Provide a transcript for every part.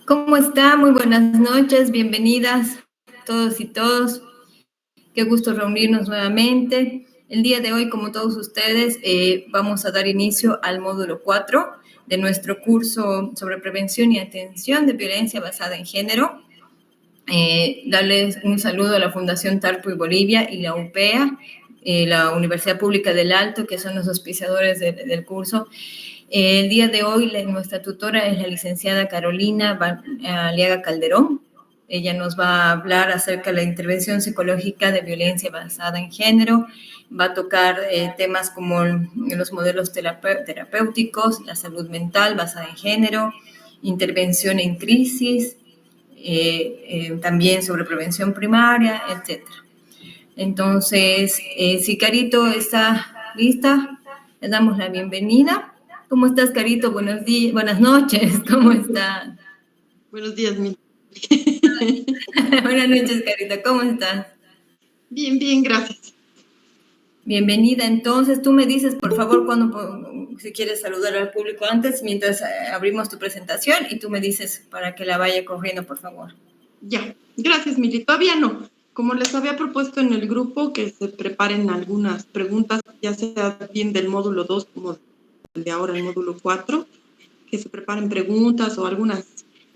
¿Cómo está? Muy buenas noches, bienvenidas todos y todos. Qué gusto reunirnos nuevamente. El día de hoy, como todos ustedes, vamos a dar inicio al módulo 4 de nuestro curso sobre prevención y atención de violencia basada en género. Darles un saludo a la Fundación Tarpo y Bolivia y la UPEA, la Universidad Pública del Alto, que son los auspiciadores del curso. El día de hoy nuestra tutora es la licenciada Carolina Aliaga Calderón. Ella nos va a hablar acerca de la intervención psicológica de violencia basada en género. Va a tocar temas como los modelos terapéuticos, la salud mental basada en género, intervención en crisis, también sobre prevención primaria, etc. Entonces, si Carito está lista, le damos la bienvenida. ¿Cómo estás, Carito? Buenos días, buenas noches, ¿cómo estás? Buenos días, Mil. Buenas noches, Carito, ¿cómo estás? Bien, bien, gracias. Bienvenida. Entonces, tú me dices, por favor, si quieres saludar al público antes, mientras abrimos tu presentación, y tú me dices para que la vaya corriendo, por favor. Ya, gracias, Mili. Todavía no. Como les había propuesto en el grupo, que se preparen algunas preguntas, ya sea bien del módulo 2 como de ahora el módulo 4, que se preparen preguntas o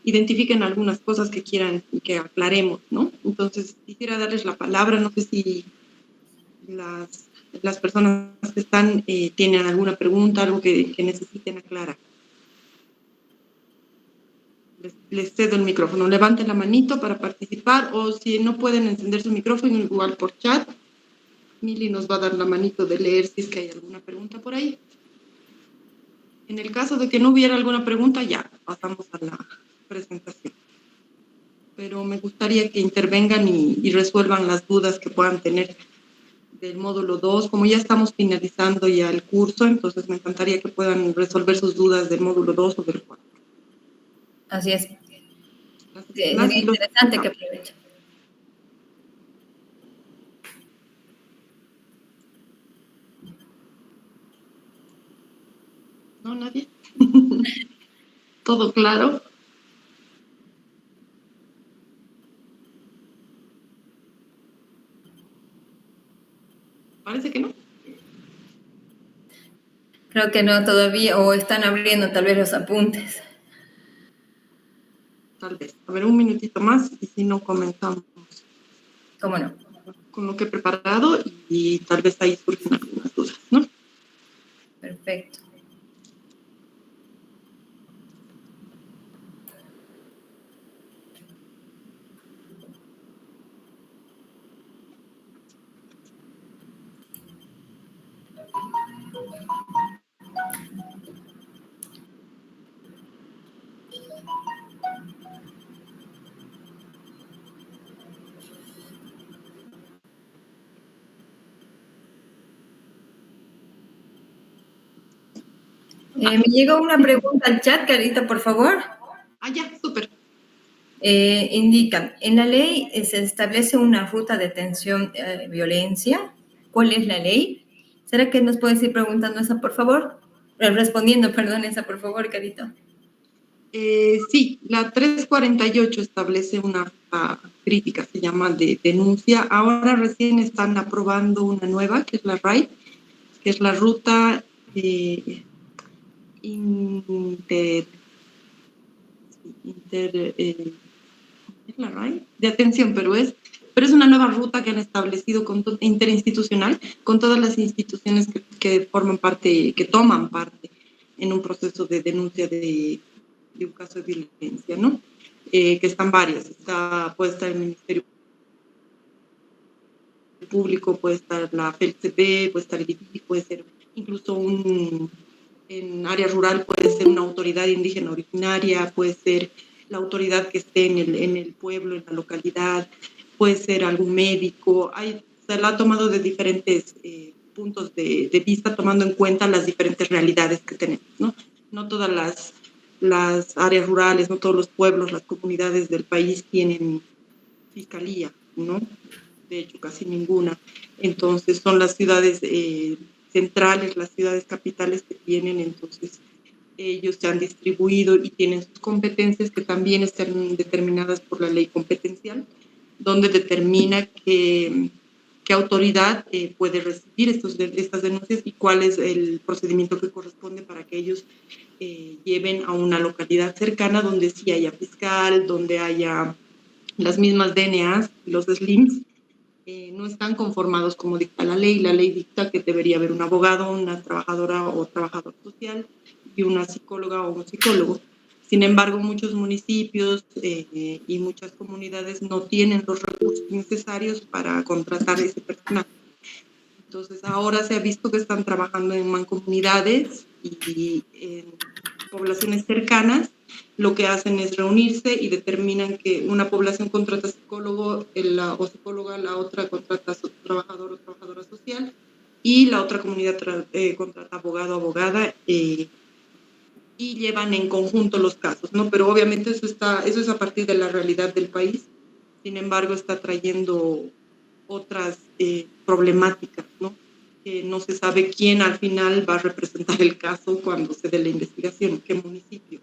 identifiquen algunas cosas que quieran que aclaremos, ¿no? Entonces, quisiera darles la palabra, no sé si las personas que están tienen alguna pregunta, algo que necesiten aclarar. Les cedo el micrófono. Levanten la manito para participar, o si no pueden encender su micrófono, igual por chat. Mili nos va a dar la manito de leer si es que hay alguna pregunta por ahí. En el caso de que no hubiera alguna pregunta, ya pasamos a la presentación. Pero me gustaría que intervengan y resuelvan las dudas que puedan tener del módulo 2. Como ya estamos finalizando ya el curso, entonces me encantaría que puedan resolver sus dudas del módulo 2 o del 4. Así es. Sería interesante que aprovechen. ¿No, nadie? ¿Todo claro? Parece que no. Creo que no todavía, o están abriendo tal vez los apuntes. Tal vez. A ver, un minutito más y si no comenzamos. ¿Cómo no? Con lo que he preparado y tal vez ahí surgen algunas dudas, ¿no? Perfecto. Me llegó una pregunta al chat, Carita, por favor. Ya, súper. Indican, en la ley se establece una ruta de atención violencia. ¿Cuál es la ley? ¿Será que nos puedes ir preguntando esa, por favor? Respondiendo, perdón, esa, por favor, Carito. Sí, la 348 establece una ruta crítica, se llama de denuncia. Ahora recién están aprobando una nueva, que es la RAI, que es la ruta es la RAI de atención, pero es una nueva ruta que han establecido interinstitucional con todas las instituciones que forman parte, que toman parte en un proceso de denuncia de un caso de violencia, ¿no? Que están varias. Puede estar el Ministerio Público, puede estar la FELCB, puede estar el IDI, puede ser incluso en área rural, puede ser una autoridad indígena originaria, puede ser la autoridad que esté en el pueblo, en la localidad, puede ser algún médico. Se la ha tomado de diferentes puntos de vista, tomando en cuenta las diferentes realidades que tenemos, ¿no? No todas las áreas rurales, no todos los pueblos, las comunidades del país tienen fiscalía, ¿no? De hecho, casi ninguna. Entonces, son las ciudades centrales, las ciudades capitales que tienen. Entonces, ellos se han distribuido y tienen sus competencias que también están determinadas por la ley competencial, donde determina qué autoridad puede recibir estas denuncias y cuál es el procedimiento que corresponde para que ellos lleven a una localidad cercana donde sí haya fiscal, donde haya las mismas DNAs, los SLIMs, no están conformados como dicta la ley. La ley dicta que debería haber un abogado, una trabajadora o trabajador social y una psicóloga o un psicólogo. Sin embargo, muchos municipios y muchas comunidades no tienen los recursos necesarios para contratar ese personal. Entonces, ahora se ha visto que están trabajando en mancomunidades y en poblaciones cercanas. Lo que hacen es reunirse y determinan que una población contrata psicólogo o psicóloga, la otra contrata trabajador o trabajadora social y la otra comunidad contrata abogado o abogada y llevan en conjunto los casos, ¿no? Pero obviamente eso es a partir de la realidad del país. Sin embargo, está trayendo otras problemáticas, ¿no? Que no se sabe quién al final va a representar el caso cuando se dé la investigación, qué municipio,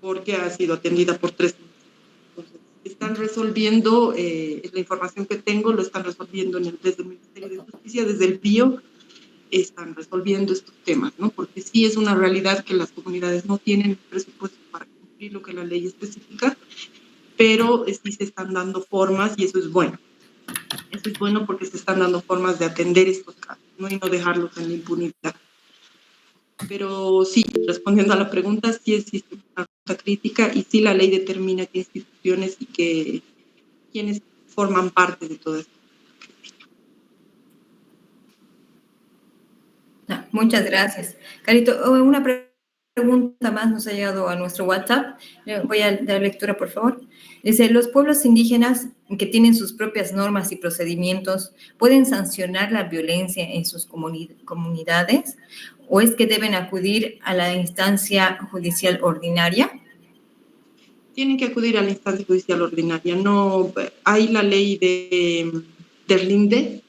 porque ha sido atendida por 3 municipios. Entonces, están resolviendo, la información que tengo, lo están resolviendo desde el Ministerio de Justicia, desde el PIO, están resolviendo estos temas, ¿no? Porque sí es una realidad que las comunidades no tienen presupuesto para cumplir lo que la ley especifica, pero sí se están dando formas y eso es bueno. Eso es bueno porque se están dando formas de atender estos casos, ¿no? Y no dejarlos en la impunidad. Pero sí, respondiendo a la pregunta, sí existe una ruta crítica y sí la ley determina qué instituciones y quiénes forman parte de todo esto. Muchas gracias. Carito, una pregunta más nos ha llegado a nuestro WhatsApp. Voy a dar lectura, por favor. Dice, ¿los pueblos indígenas que tienen sus propias normas y procedimientos pueden sancionar la violencia en sus comunidades? ¿O es que deben acudir a la instancia judicial ordinaria? Tienen que acudir a la instancia judicial ordinaria. No, hay la ley del RINDE,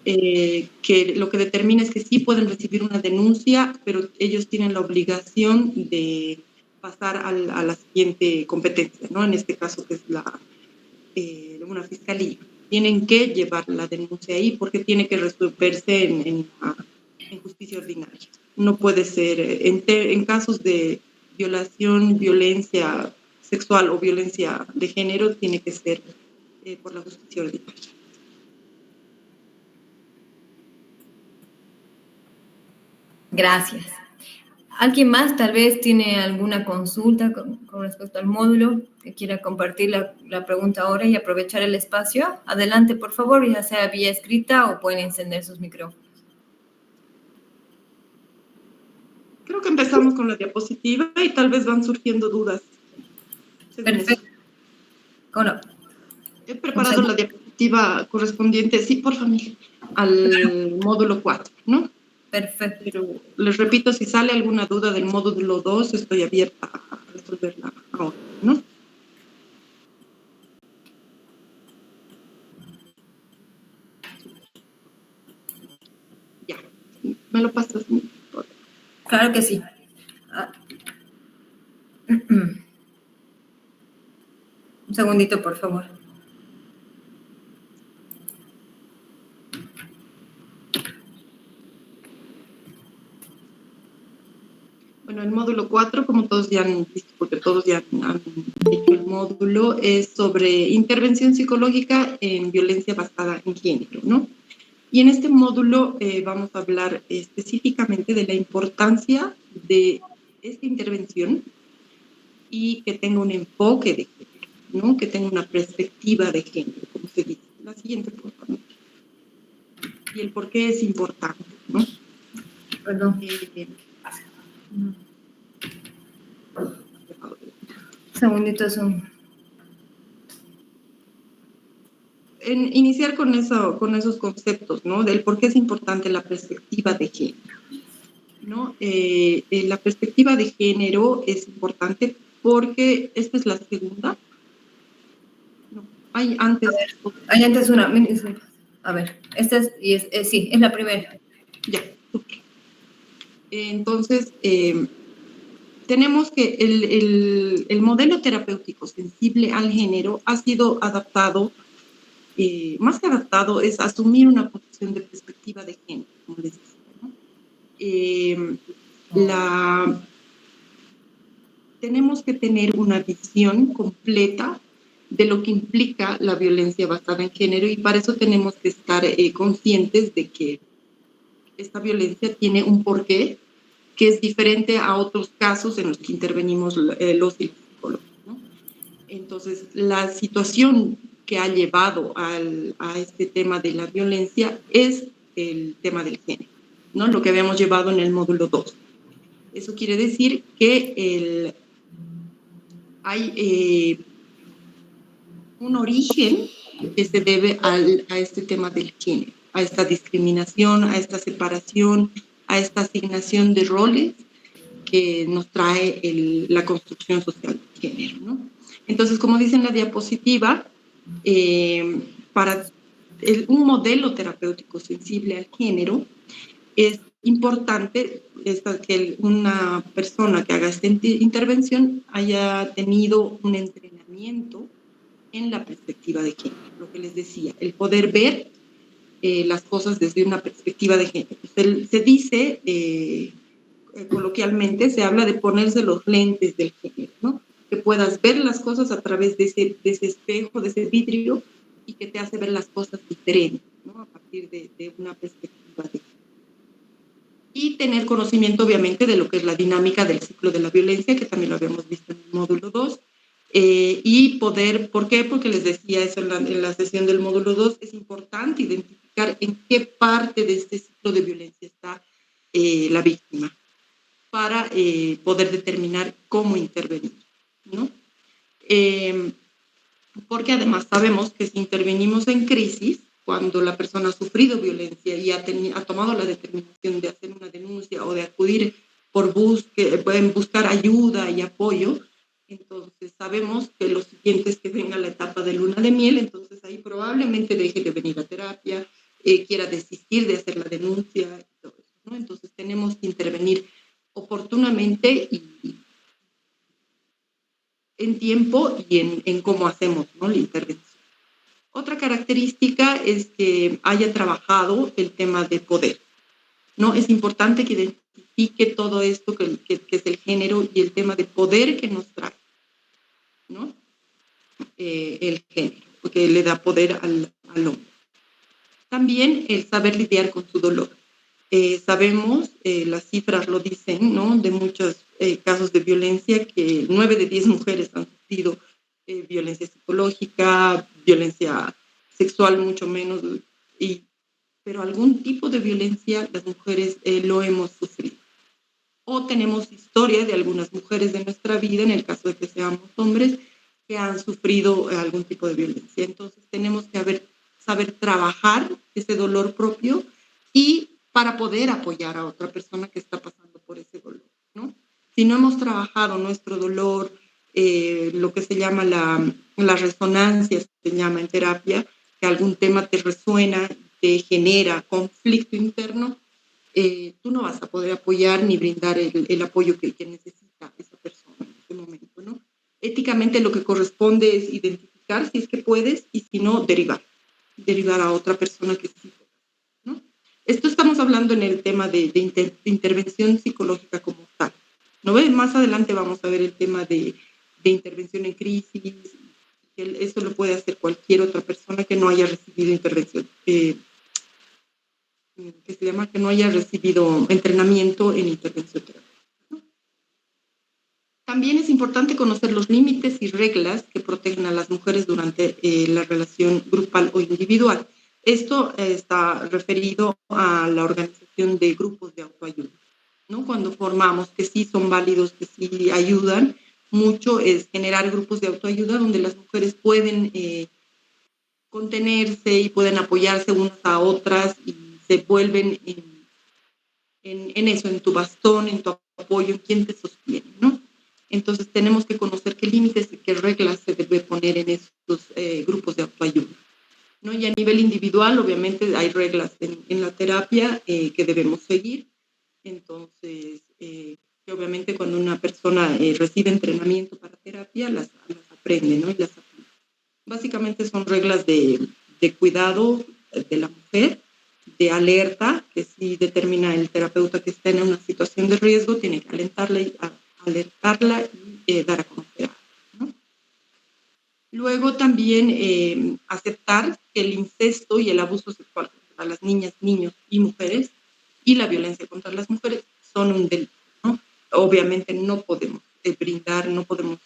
que lo que determina es que sí pueden recibir una denuncia, pero ellos tienen la obligación de pasar a la siguiente competencia, ¿no? En este caso, que es una fiscalía. Tienen que llevar la denuncia ahí porque tiene que resolverse en justicia ordinaria. No puede ser, en casos de violación, violencia sexual o violencia de género, tiene que ser por la justicia ordinaria. Gracias. ¿Alguien más tal vez tiene alguna consulta con respecto al módulo que quiera compartir la pregunta ahora y aprovechar el espacio? Adelante, por favor, ya sea vía escrita o pueden encender sus micrófonos. Creo que empezamos con la diapositiva y tal vez van surgiendo dudas. Perfecto. ¿Cómo no? He preparado la diapositiva correspondiente, sí, por favor, al módulo 4, ¿no? Perfecto. Pero les repito, si sale alguna duda del módulo 2, estoy abierta a resolverla ahora, ¿no? Ya, ¿me lo pasas? Claro que sí. Un segundito, por favor. Bueno, el módulo 4, como todos ya han visto, porque todos ya han hecho el módulo, es sobre intervención psicológica en violencia basada en género, ¿no? Y en este módulo vamos a hablar específicamente de la importancia de esta intervención y que tenga un enfoque de género, ¿no? Que tenga una perspectiva de género, como se dice. La siguiente, por favor. Y el por qué es importante, ¿no? Perdón. Segunditos son. Iniciar con esos conceptos, ¿no? Del por qué es importante la perspectiva de género, ¿no? La perspectiva de género es importante porque esta es la segunda. No, hay antes. Hay antes una. A ver, esta es, sí, es la primera. Ya, ok. Entonces, tenemos que el modelo terapéutico sensible al género ha sido adaptado, más que adaptado, es asumir una posición de perspectiva de género, como les decía, ¿no? Tenemos que tener una visión completa de lo que implica la violencia basada en género, y para eso tenemos que estar conscientes de que esta violencia tiene un porqué que es diferente a otros casos en los que intervenimos los psicólogos, ¿no? Entonces, la situación que ha llevado a este tema de la violencia es el tema del género, ¿no? Lo que habíamos llevado en el módulo 2. Eso quiere decir que hay un origen que se debe a este tema del género, a esta discriminación, a esta separación, a esta asignación de roles que nos trae la construcción social del género, ¿no? Entonces, como dice en la diapositiva, para un modelo terapéutico sensible al género, es importante que una persona que haga esta intervención haya tenido un entrenamiento en la perspectiva de género, lo que les decía, el poder ver las cosas desde una perspectiva de género. Se dice, coloquialmente, se habla de ponerse los lentes del género, ¿no? Que puedas ver las cosas a través de ese espejo, de ese vidrio, y que te hace ver las cosas diferentes, ¿no? A partir de una perspectiva de género. Y tener conocimiento, obviamente, de lo que es la dinámica del ciclo de la violencia, que también lo habíamos visto en el módulo 2, y poder, ¿por qué? Porque les decía eso en la sesión del módulo 2, es importante identificar en qué parte de este ciclo de violencia está la víctima para poder determinar cómo intervenir, ¿no? Porque además sabemos que si intervenimos en crisis, cuando la persona ha sufrido violencia y ha tomado la determinación de hacer una denuncia o de acudir pueden buscar ayuda y apoyo, entonces sabemos que lo siguiente es que venga la etapa de luna de miel, entonces ahí probablemente deje de venir a terapia, quiera desistir de hacer la denuncia y todo eso, ¿no? Entonces tenemos que intervenir oportunamente y en tiempo y en cómo hacemos, ¿no?, la intervención. Otra característica es que haya trabajado el tema de poder, ¿no? Es importante que identifique todo esto que es el género y el tema de poder que nos trae, ¿no? El género, porque le da poder al hombre. También el saber lidiar con su dolor. Sabemos, las cifras lo dicen, ¿no?, de muchos casos de violencia, que 9 de 10 mujeres han sufrido violencia psicológica, violencia sexual mucho menos, pero algún tipo de violencia las mujeres lo hemos sufrido. O tenemos historia de algunas mujeres de nuestra vida, en el caso de que seamos hombres, que han sufrido algún tipo de violencia. Entonces tenemos que saber trabajar ese dolor propio y para poder apoyar a otra persona que está pasando por ese dolor, ¿no? Si no hemos trabajado nuestro dolor, lo que se llama la resonancia, se llama en terapia, que algún tema te resuena, te genera conflicto interno, tú no vas a poder apoyar ni brindar el apoyo que necesita esa persona en este momento, ¿no? Éticamente lo que corresponde es identificar si es que puedes, y si no, derivar a otra persona que sí pueda, ¿no? Esto estamos hablando en el tema de intervención psicológica como tal, ¿no? Más adelante vamos a ver el tema de intervención en crisis. Eso lo puede hacer cualquier otra persona que no haya recibido intervención, que se llama que no haya recibido entrenamiento en intervención terapéutica. También es importante conocer los límites y reglas que protegen a las mujeres durante la relación grupal o individual. Esto está referido a la organización de grupos de autoayuda, ¿no? Cuando formamos, que sí son válidos, que sí ayudan mucho, es generar grupos de autoayuda donde las mujeres pueden contenerse y pueden apoyarse unas a otras y se vuelven en eso, en tu bastón, en tu apoyo, en quien te sostiene, ¿no? Entonces tenemos que conocer qué límites y qué reglas se debe poner en estos grupos de autoayuda, ¿no? Y a nivel individual, obviamente, hay reglas en la terapia que debemos seguir. Entonces, que obviamente cuando una persona recibe entrenamiento para terapia, las aprende, ¿no? Y las aplica. Básicamente son reglas de cuidado de la mujer, de alerta, que si determina el terapeuta que está en una situación de riesgo, tiene que alertarla y dar a conocer. ¿No? Luego también aceptar que el incesto y el abuso sexual contra las niñas, niños y mujeres y la violencia contra las mujeres son un delito, ¿no? Obviamente no podemos brindar, no podemos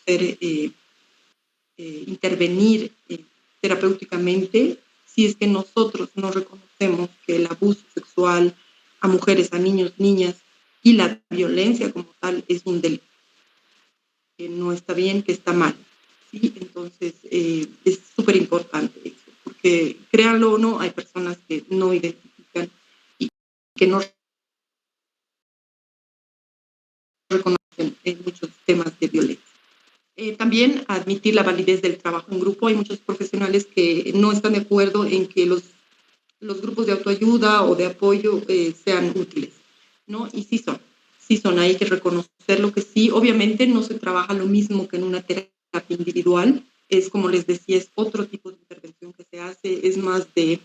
intervenir terapéuticamente si es que nosotros no reconocemos que el abuso sexual a mujeres, a niños, niñas y la violencia como tal es un delito, que no está bien, que está mal. ¿Sí? Entonces, es súper importante eso, porque créanlo o no, hay personas que no identifican y que no reconocen en muchos temas de violencia. También admitir la validez del trabajo en grupo. Hay muchos profesionales que no están de acuerdo en que los grupos de autoayuda o de apoyo sean útiles, ¿no? Y sí son, hay que reconocerlo que sí. Obviamente no se trabaja lo mismo que en una terapia individual. Es como les decía, es otro tipo de intervención que se hace, es más de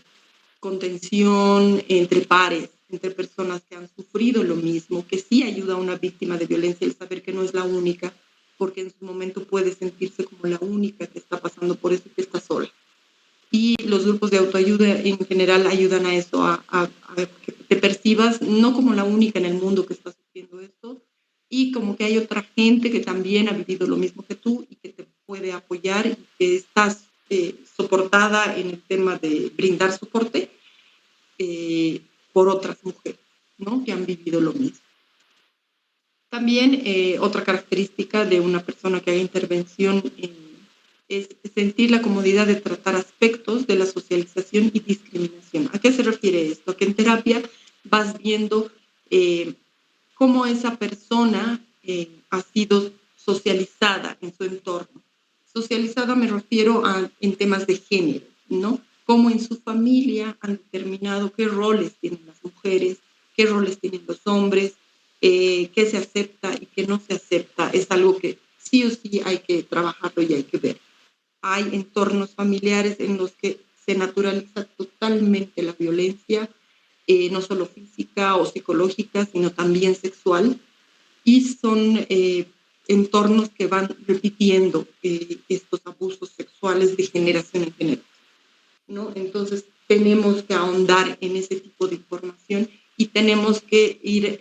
contención entre pares, entre personas que han sufrido lo mismo, que sí ayuda a una víctima de violencia el saber que no es la única, porque en su momento puede sentirse como la única que está pasando por eso y que está sola. Y los grupos de autoayuda en general ayudan a eso, a que te percibas no como la única en el mundo que está sufriendo esto, y como que hay otra gente que también ha vivido lo mismo que tú y que te puede apoyar y que estás soportada en el tema de brindar soporte por otras mujeres, ¿no? Que han vivido lo mismo. También otra característica de una persona que haga intervención es sentir la comodidad de tratar aspectos de la socialización y discriminación. ¿A qué se refiere esto? Que en terapia vas viendo cómo esa persona ha sido socializada en su entorno. Socializada me refiero en temas de género, ¿no? Cómo en su familia han determinado qué roles tienen las mujeres, qué roles tienen los hombres, qué se acepta y qué no se acepta. Es algo que sí o sí hay que trabajarlo y hay que ver. Hay entornos familiares en los que se naturaliza totalmente la violencia, no solo física o psicológica, sino también sexual, y son entornos que van repitiendo estos abusos sexuales de generación en generación, ¿no? Entonces tenemos que ahondar en ese tipo de información y tenemos que ir,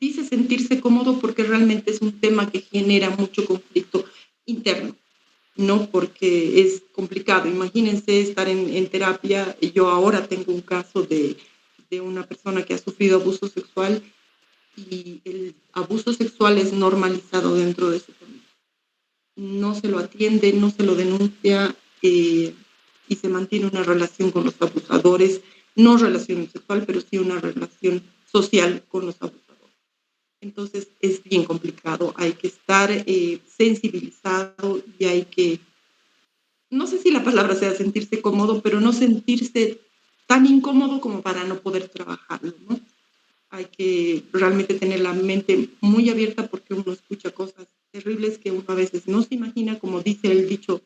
dice sentirse cómodo porque realmente es un tema que genera mucho conflicto interno, ¿no? Porque es complicado. Imagínense estar en terapia. Yo ahora tengo un caso de una persona que ha sufrido abuso sexual y el abuso sexual es normalizado dentro de su familia. No se lo atiende, no se lo denuncia y se mantiene una relación con los abusadores, no relación sexual, pero sí una relación social con los abusadores. Entonces es bien complicado, hay que estar sensibilizado y hay que, no sé si la palabra sea sentirse cómodo, pero no sentirse tan incómodo como para no poder trabajarlo, ¿no? Hay que realmente tener la mente muy abierta porque uno escucha cosas terribles que uno a veces no se imagina, como dice el dicho,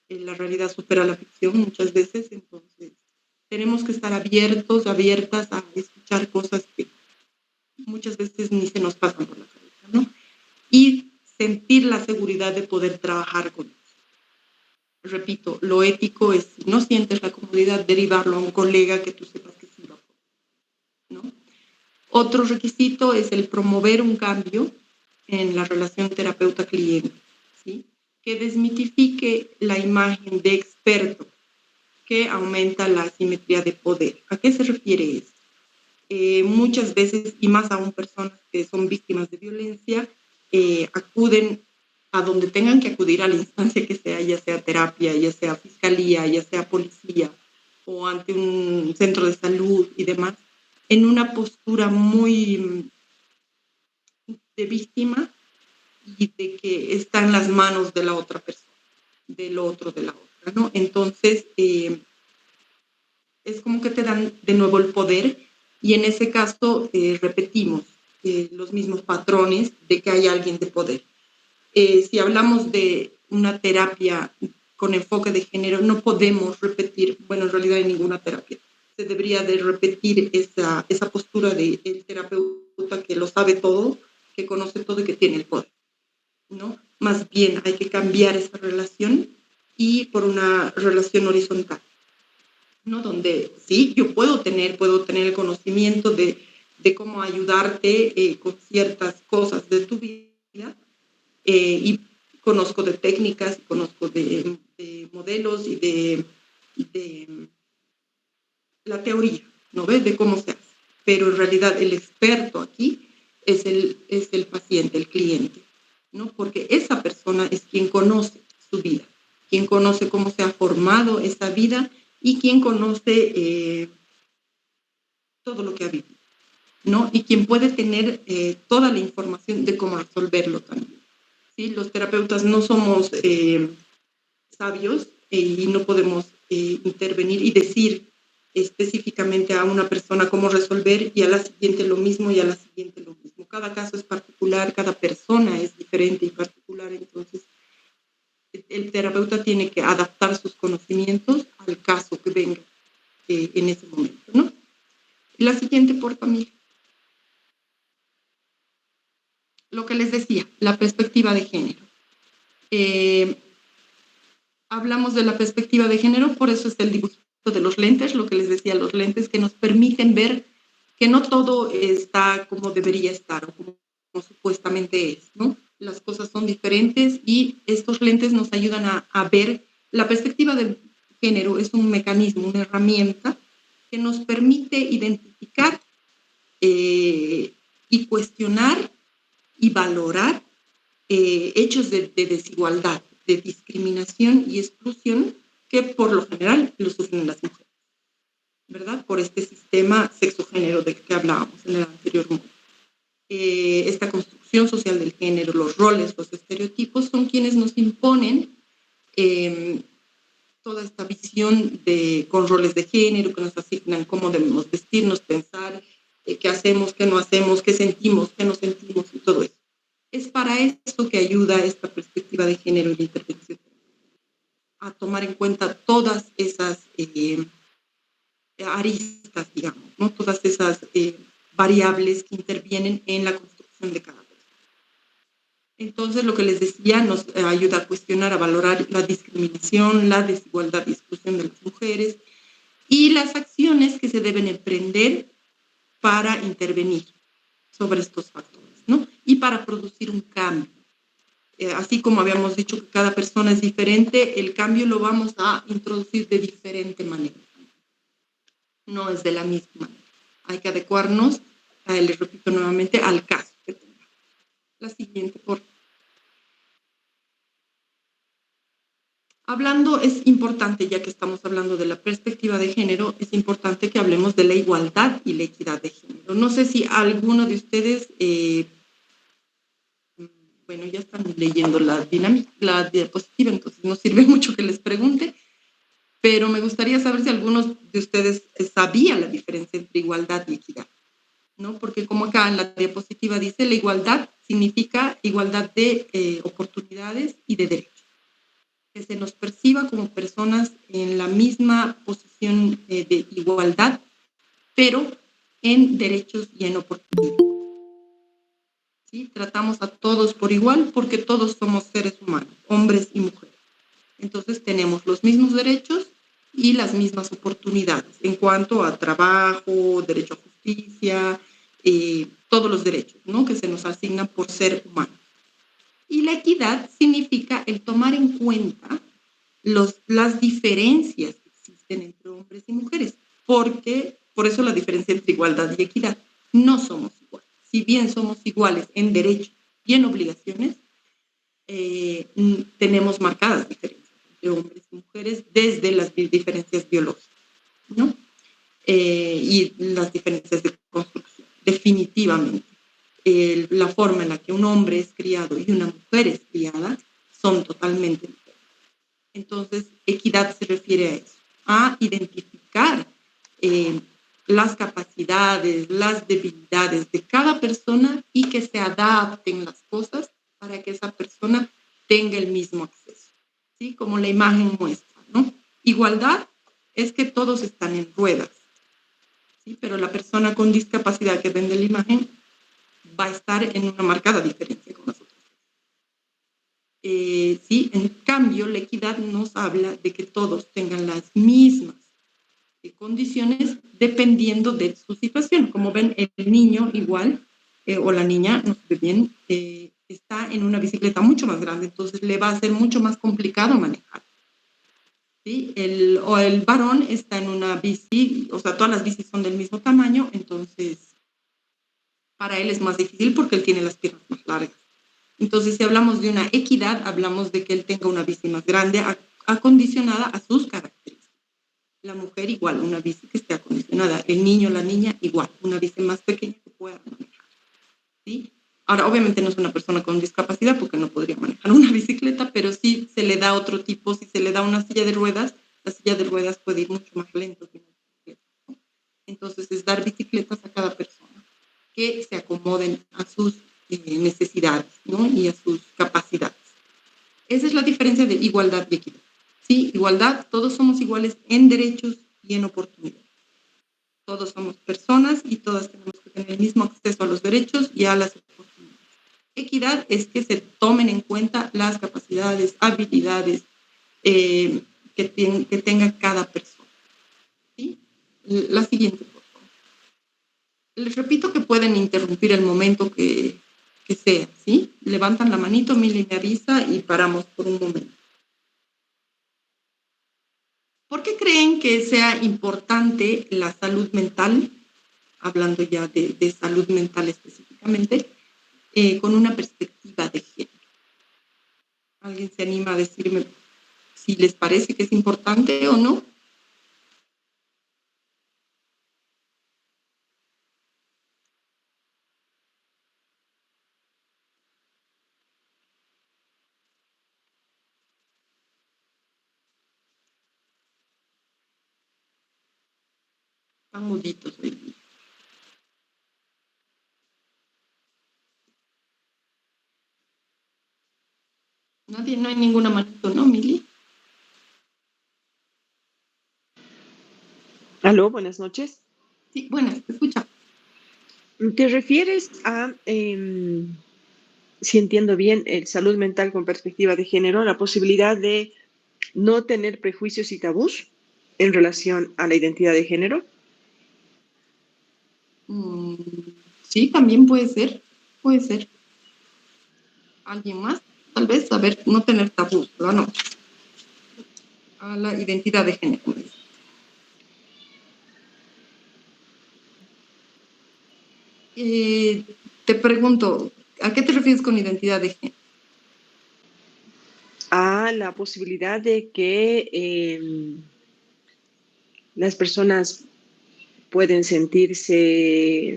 la realidad supera la ficción muchas veces, entonces tenemos que estar abiertos, abiertas a escuchar cosas que muchas veces ni se nos pasan por la cabeza, ¿no? Y sentir la seguridad de poder trabajar con eso. Repito, lo ético es, si no sientes la comodidad, derivarlo a un colega que tú sepas que sí va a poder, ¿no? Otro requisito es el promover un cambio en la relación terapeuta-cliente, ¿sí? Que desmitifique la imagen de experto, que aumenta la asimetría de poder. ¿A qué se refiere esto? Muchas veces, y más aún personas que son víctimas de violencia, acuden a donde tengan que acudir, a la instancia que sea, ya sea terapia, ya sea fiscalía, ya sea policía, o ante un centro de salud y demás, en una postura muy de víctima y de que está en las manos de la otra persona, del otro, de la otra, ¿no? Entonces, es como que te dan de nuevo el poder y en ese caso, repetimos, los mismos patrones de que hay alguien de poder. Si hablamos de una terapia con enfoque de género, no podemos repetir, bueno, en realidad en ninguna terapia, se debería de repetir esa postura del terapeuta que lo sabe todo, que conoce todo y que tiene el poder, ¿no? Más bien hay que cambiar esa relación y por una relación horizontal, ¿no? Donde sí, yo puedo tener el conocimiento de cómo ayudarte con ciertas cosas de tu vida, y conozco de técnicas, conozco de modelos y de la teoría, ¿no ves? De cómo se hace. Pero en realidad el experto aquí es el paciente, el cliente, ¿no? Porque esa persona es quien conoce su vida, quien conoce cómo se ha formado esa vida y quien conoce todo lo que ha vivido, ¿no? Y quien puede tener toda la información de cómo resolverlo también. ¿Sí? Los terapeutas no somos sabios y no podemos intervenir y decir específicamente a una persona cómo resolver y a la siguiente lo mismo y a la siguiente lo mismo. Cada caso es particular, cada persona es diferente y particular, entonces el terapeuta tiene que adaptar sus conocimientos al caso que venga en ese momento, ¿no? La siguiente, por favor. Lo que les decía, la perspectiva de género. Hablamos de la perspectiva de género, por eso es el dibujito de los lentes, lo que les decía, los lentes que nos permiten ver que no todo está como debería estar o como supuestamente es, ¿no? Las cosas son diferentes y estos lentes nos ayudan a ver. La perspectiva de género es un mecanismo, una herramienta que nos permite identificar y cuestionar y valorar hechos de desigualdad, de discriminación y exclusión que por lo general lo sufren las mujeres, ¿verdad? Por este sistema sexo-género del que hablábamos en el anterior módulo. Esta construcción social del género, los roles, los estereotipos son quienes nos imponen toda esta visión con roles de género que nos asignan cómo debemos vestirnos, pensar, qué hacemos, qué no hacemos, qué sentimos, qué no sentimos y todo eso. Es para eso que ayuda esta perspectiva de género y la intervención, a tomar en cuenta todas esas aristas, digamos, ¿no? Todas esas variables que intervienen en la construcción de cada persona. Entonces, lo que les decía, nos ayuda a cuestionar, a valorar la discriminación, la desigualdad y exclusión de las mujeres y las acciones que se deben emprender para intervenir sobre estos factores, ¿no? Y para producir un cambio. Así como habíamos dicho que cada persona es diferente, el cambio lo vamos a introducir de diferente manera. No es de la misma manera. Hay que adecuarnos, les repito nuevamente, al caso que tenga. La siguiente, por favor. Hablando, es importante, ya que estamos hablando de la perspectiva de género, es importante que hablemos de la igualdad y la equidad de género. No sé si alguno de ustedes, bueno, ya están leyendo la diapositiva, entonces no sirve mucho que les pregunte, pero me gustaría saber si algunos de ustedes sabían la diferencia entre igualdad y equidad, ¿no? Porque como acá en la diapositiva dice, la igualdad significa igualdad de oportunidades y de derechos. Que se nos perciba como personas en la misma posición de igualdad, pero en derechos y en oportunidades. ¿Sí? Tratamos a todos por igual porque todos somos seres humanos, hombres y mujeres. Entonces tenemos los mismos derechos y las mismas oportunidades en cuanto a trabajo, derecho a justicia, todos los derechos, ¿no? Que se nos asignan por ser humanos. Y la equidad significa el tomar en cuenta las diferencias que existen entre hombres y mujeres, porque por eso la diferencia entre igualdad y equidad. No somos iguales. Si bien somos iguales en derechos y en obligaciones, tenemos marcadas diferencias entre hombres y mujeres desde las diferencias biológicas, ¿no? Y las diferencias de construcción, definitivamente. La forma en la que un hombre es criado y una mujer es criada son totalmente diferentes. Entonces, equidad se refiere a eso, a identificar las capacidades, las debilidades de cada persona y que se adapten las cosas para que esa persona tenga el mismo acceso, ¿sí? Como la imagen muestra, ¿no? Igualdad es que todos están en ruedas, ¿sí? Pero la persona con discapacidad que vende la imagen va a estar en una marcada diferencia con nosotros. Sí, en cambio, la equidad nos habla de que todos tengan las mismas condiciones dependiendo de su situación. Como ven, el niño igual, o la niña, no sé bien, está en una bicicleta mucho más grande, entonces le va a ser mucho más complicado manejar. ¿Sí? O el varón está en una bici, o sea, todas las bicis son del mismo tamaño, entonces para él es más difícil porque él tiene las piernas más largas. Entonces, si hablamos de una equidad, hablamos de que él tenga una bici más grande, acondicionada a sus características. La mujer igual, una bici que esté acondicionada. El niño, la niña igual, una bici más pequeña que pueda manejar. ¿Sí? Ahora, obviamente no es una persona con discapacidad porque no podría manejar una bicicleta, pero sí se le da otro tipo, si se le da una silla de ruedas, la silla de ruedas puede ir mucho más lento que una bicicleta, ¿no? Entonces, es dar bicicletas a cada persona que se acomoden a sus necesidades, ¿no? Y a sus capacidades. Esa es la diferencia de igualdad y equidad. Sí, igualdad, todos somos iguales en derechos y en oportunidades. Todos somos personas y todas tenemos que tener el mismo acceso a los derechos y a las oportunidades. Equidad es que se tomen en cuenta las capacidades, habilidades que tenga cada persona. ¿Sí? La siguiente, por favor. Les repito que pueden interrumpir el momento que sea, ¿sí? Levantan la manito, Mili me avisa y paramos por un momento. ¿Por qué creen que sea importante la salud mental, hablando ya de salud mental específicamente, con una perspectiva de género? ¿Alguien se anima a decirme si les parece que es importante o no? Están muditos hoy día. Nadie, no hay ninguna manito, ¿no, Mili? Aló, buenas noches. Sí, bueno, te escucha. ¿Te refieres a, si entiendo bien, salud mental con perspectiva de género, la posibilidad de no tener prejuicios y tabús en relación a la identidad de género? Sí, también puede ser, puede ser. ¿Alguien más? Tal vez, a ver, no tener tabú, ¿verdad? No. A la identidad de género. Te pregunto, ¿a qué te refieres con identidad de género? A la posibilidad de que las personas pueden sentirse,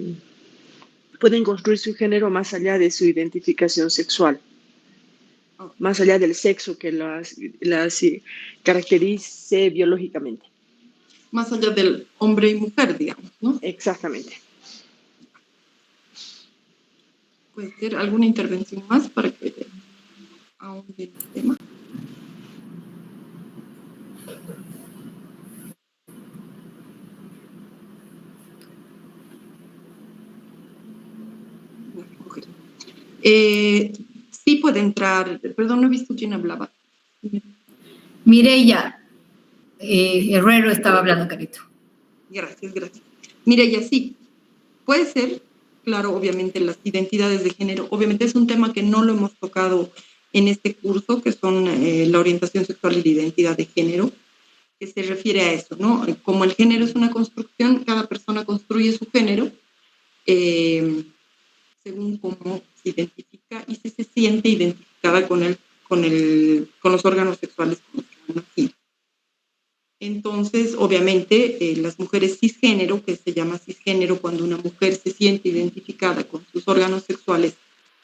pueden construir su género más allá de su identificación sexual, más allá del sexo que las caracterice biológicamente. Más allá del hombre y mujer, digamos, ¿no? Exactamente. ¿Puede ser alguna intervención más para que ahonde el tema? Sí puede entrar, perdón, no he visto quién hablaba. Mireya Herrero estaba hablando, Carito. Gracias, gracias. Mireya, sí, puede ser, claro, obviamente las identidades de género, obviamente es un tema que no lo hemos tocado en este curso, que son la orientación sexual y la identidad de género, que se refiere a eso, ¿no? Como el género es una construcción, cada persona construye su género según cómo se identifica y si se siente identificada con los órganos sexuales con los que han nacido. Entonces, obviamente, las mujeres cisgénero, que se llama cisgénero cuando una mujer se siente identificada con sus órganos sexuales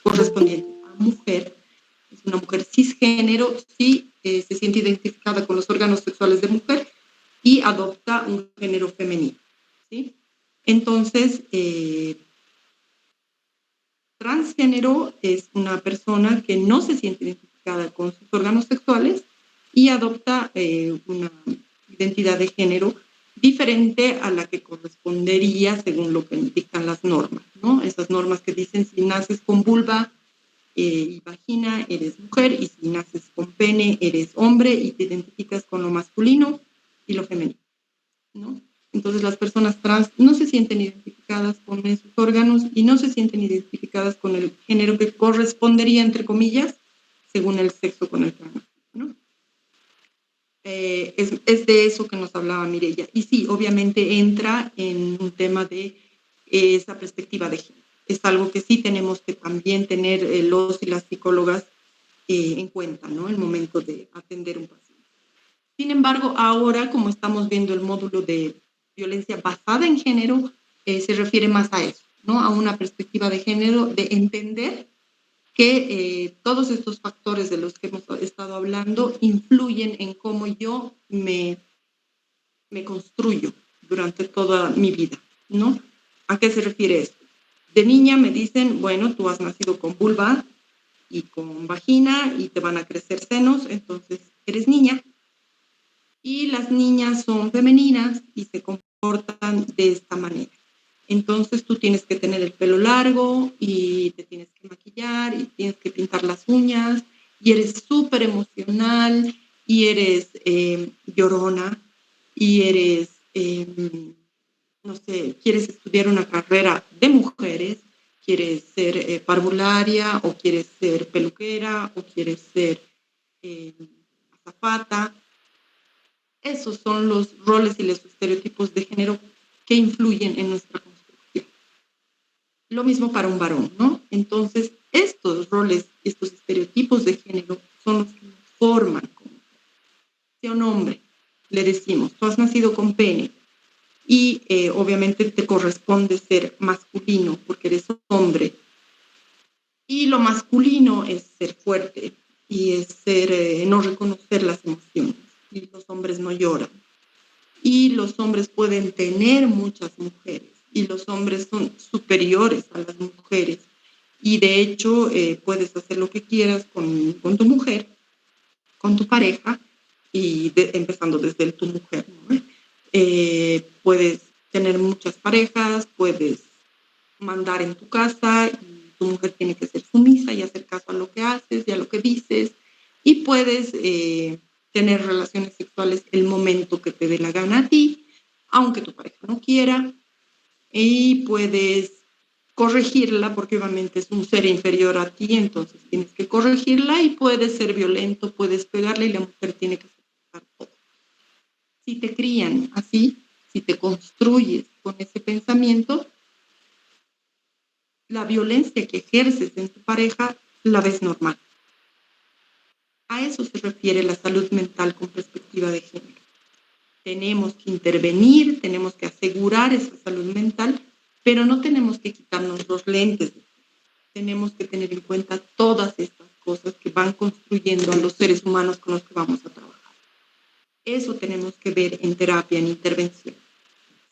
correspondientes a mujer, es una mujer cisgénero si se siente identificada con los órganos sexuales de mujer y adopta un género femenino, ¿sí? Entonces, transgénero es una persona que no se siente identificada con sus órganos sexuales y adopta una identidad de género diferente a la que correspondería según lo que indican las normas, ¿no? Esas normas que dicen si naces con vulva y vagina, eres mujer, y si naces con pene, eres hombre y te identificas con lo masculino y lo femenino, ¿no? Entonces las personas trans no se sienten identificadas con esos órganos y no se sienten identificadas con el género que correspondería, entre comillas, según el sexo con el que han, ¿no? Es de eso que nos hablaba Mireia. Y sí, obviamente entra en un tema de esa perspectiva de género. Es algo que sí tenemos que también tener los y las psicólogas en cuenta, ¿no? El momento de atender un paciente. Sin embargo, ahora, como estamos viendo el módulo de violencia basada en género, se refiere más a eso, ¿no? A una perspectiva de género, de entender que todos estos factores de los que hemos estado hablando influyen en cómo yo me construyo durante toda mi vida, ¿no? ¿A qué se refiere esto? De niña me dicen, bueno, tú has nacido con vulva y con vagina y te van a crecer senos, entonces eres niña. Y las niñas son femeninas y se comportan de esta manera. Entonces tú tienes que tener el pelo largo y te tienes que maquillar y tienes que pintar las uñas y eres súper emocional y eres llorona y eres, no sé, quieres estudiar una carrera de mujeres, quieres ser parvularia o quieres ser peluquera o quieres ser azafata. Esos son los roles y los estereotipos de género que influyen en nuestra construcción. Lo mismo para un varón, ¿no? Entonces, estos roles, estos estereotipos de género son los que nos forman. Sea un hombre, le decimos, tú has nacido con pene y obviamente te corresponde ser masculino porque eres hombre. Y lo masculino es ser fuerte y es ser, no reconocer las emociones. Y los hombres no lloran. Y los hombres pueden tener muchas mujeres y los hombres son superiores a las mujeres y de hecho puedes hacer lo que quieras con tu mujer, con tu pareja y empezando desde tu mujer, ¿no? Puedes tener muchas parejas, puedes mandar en tu casa y tu mujer tiene que ser sumisa y hacer caso a lo que haces y a lo que dices y puedes tener relaciones sexuales el momento que te dé la gana a ti, aunque tu pareja no quiera, y puedes corregirla porque obviamente es un ser inferior a ti, entonces tienes que corregirla y puedes ser violento, puedes pegarle y la mujer tiene que soportar todo. Si te crían así, si te construyes con ese pensamiento, la violencia que ejerces en tu pareja la ves normal. A eso se refiere la salud mental con perspectiva de género. Tenemos que intervenir, tenemos que asegurar esa salud mental, pero no tenemos que quitarnos los lentes. Tenemos que tener en cuenta todas estas cosas que van construyendo a los seres humanos con los que vamos a trabajar. Eso tenemos que ver en terapia, en intervención.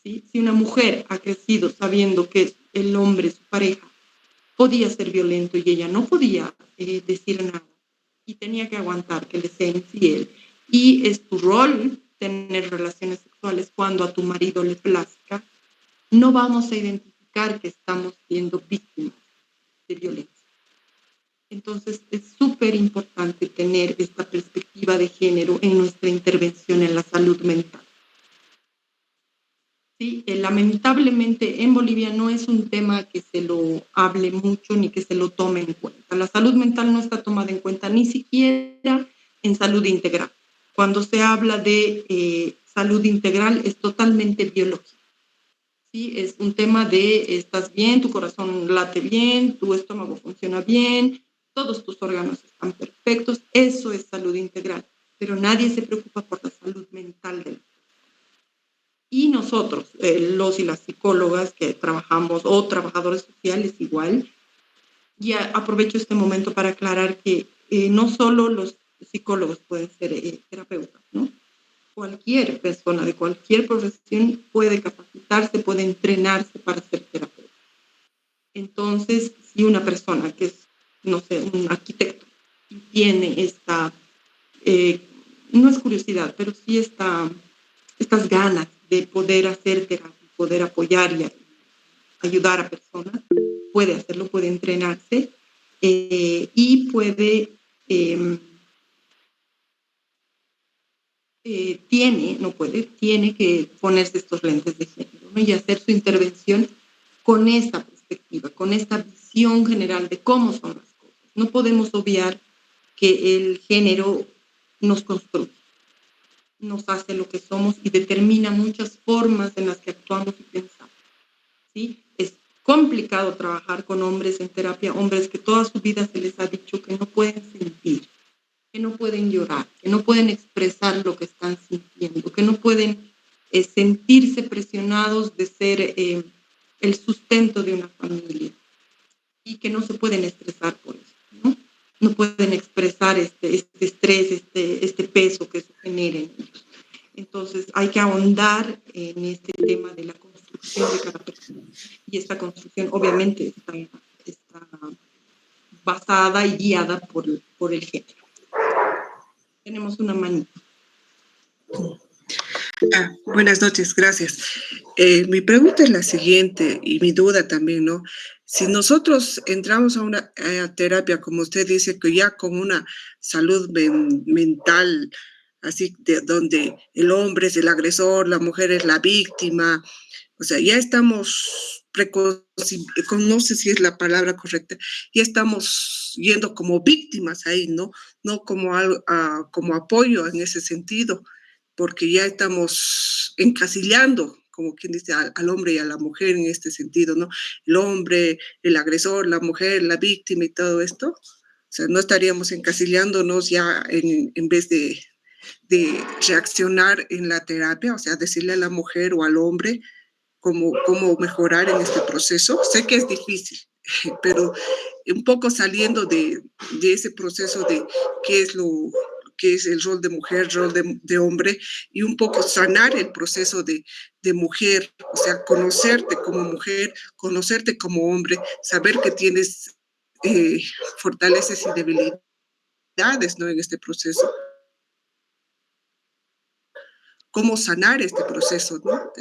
¿Sí? Si una mujer ha crecido sabiendo que el hombre, su pareja, podía ser violento y ella no podía decir nada y tenía que aguantar que le sea infiel y es tu rol tener relaciones sexuales cuando a tu marido le plazca, no vamos a identificar que estamos siendo víctimas de violencia. Entonces es súper importante tener esta perspectiva de género en nuestra intervención en la salud mental. Sí, lamentablemente en Bolivia no es un tema que se lo hable mucho ni que se lo tome en cuenta. La salud mental no está tomada en cuenta ni siquiera en salud integral. Cuando se habla de salud integral es totalmente biológico. ¿Sí? Es un tema de estás bien, tu corazón late bien, tu estómago funciona bien, todos tus órganos están perfectos. Eso es salud integral. Pero nadie se preocupa por la salud mental del. Y nosotros, los y las psicólogas que trabajamos, o trabajadores sociales igual, y aprovecho este momento para aclarar que no solo los psicólogos pueden ser terapeutas, ¿no? Cualquier persona de cualquier profesión puede capacitarse capacitarse, puede entrenarse para ser terapeuta. Entonces, si una persona que es, no sé, un arquitecto, tiene esta, no es curiosidad, pero sí estas ganas de poder hacer terapia, poder apoyar y ayudar a personas, puede hacerlo, puede entrenarse y puede, tiene que ponerse estos lentes de género, ¿no? Y hacer su intervención con esta perspectiva, con esta visión general de cómo son las cosas. No podemos obviar que el género nos construye, nos hace lo que somos y determina muchas formas en las que actuamos y pensamos, ¿sí? Es complicado trabajar con hombres en terapia, hombres que toda su vida se les ha dicho que no pueden sentir, que no pueden llorar, que no pueden expresar lo que están sintiendo, que no pueden sentirse presionados de ser el sustento de una familia y que no se pueden estresar por eso, ¿no? No pueden expresar este estrés, este peso que eso genera en ellos. Entonces hay que ahondar en este tema de la construcción de cada persona. Y esta construcción obviamente está basada y guiada por el género. Tenemos una manita. Buenas noches, gracias. Mi pregunta es la siguiente y mi duda también, ¿no? Si nosotros entramos a una terapia, como usted dice, que ya con una salud mental, así de donde el hombre es el agresor, la mujer es la víctima, o sea, ya estamos, no sé si es la palabra correcta, ya estamos yendo como víctimas ahí, ¿no? No como, como apoyo en ese sentido, porque ya estamos encasillando, como quien dice, al hombre y a la mujer en este sentido, ¿no? El hombre, el agresor, la mujer, la víctima y todo esto. O sea, no estaríamos encasillándonos ya en vez de reaccionar en la terapia, o sea, decirle a la mujer o al hombre cómo mejorar en este proceso. Sé que es difícil, pero un poco saliendo de ese proceso de qué es qué es el rol de mujer, rol de hombre, y un poco sanar el proceso de mujer, o sea, conocerte como mujer, conocerte como hombre, saber que tienes fortalezas y debilidades, ¿no? En este proceso. Cómo sanar este proceso, ¿no?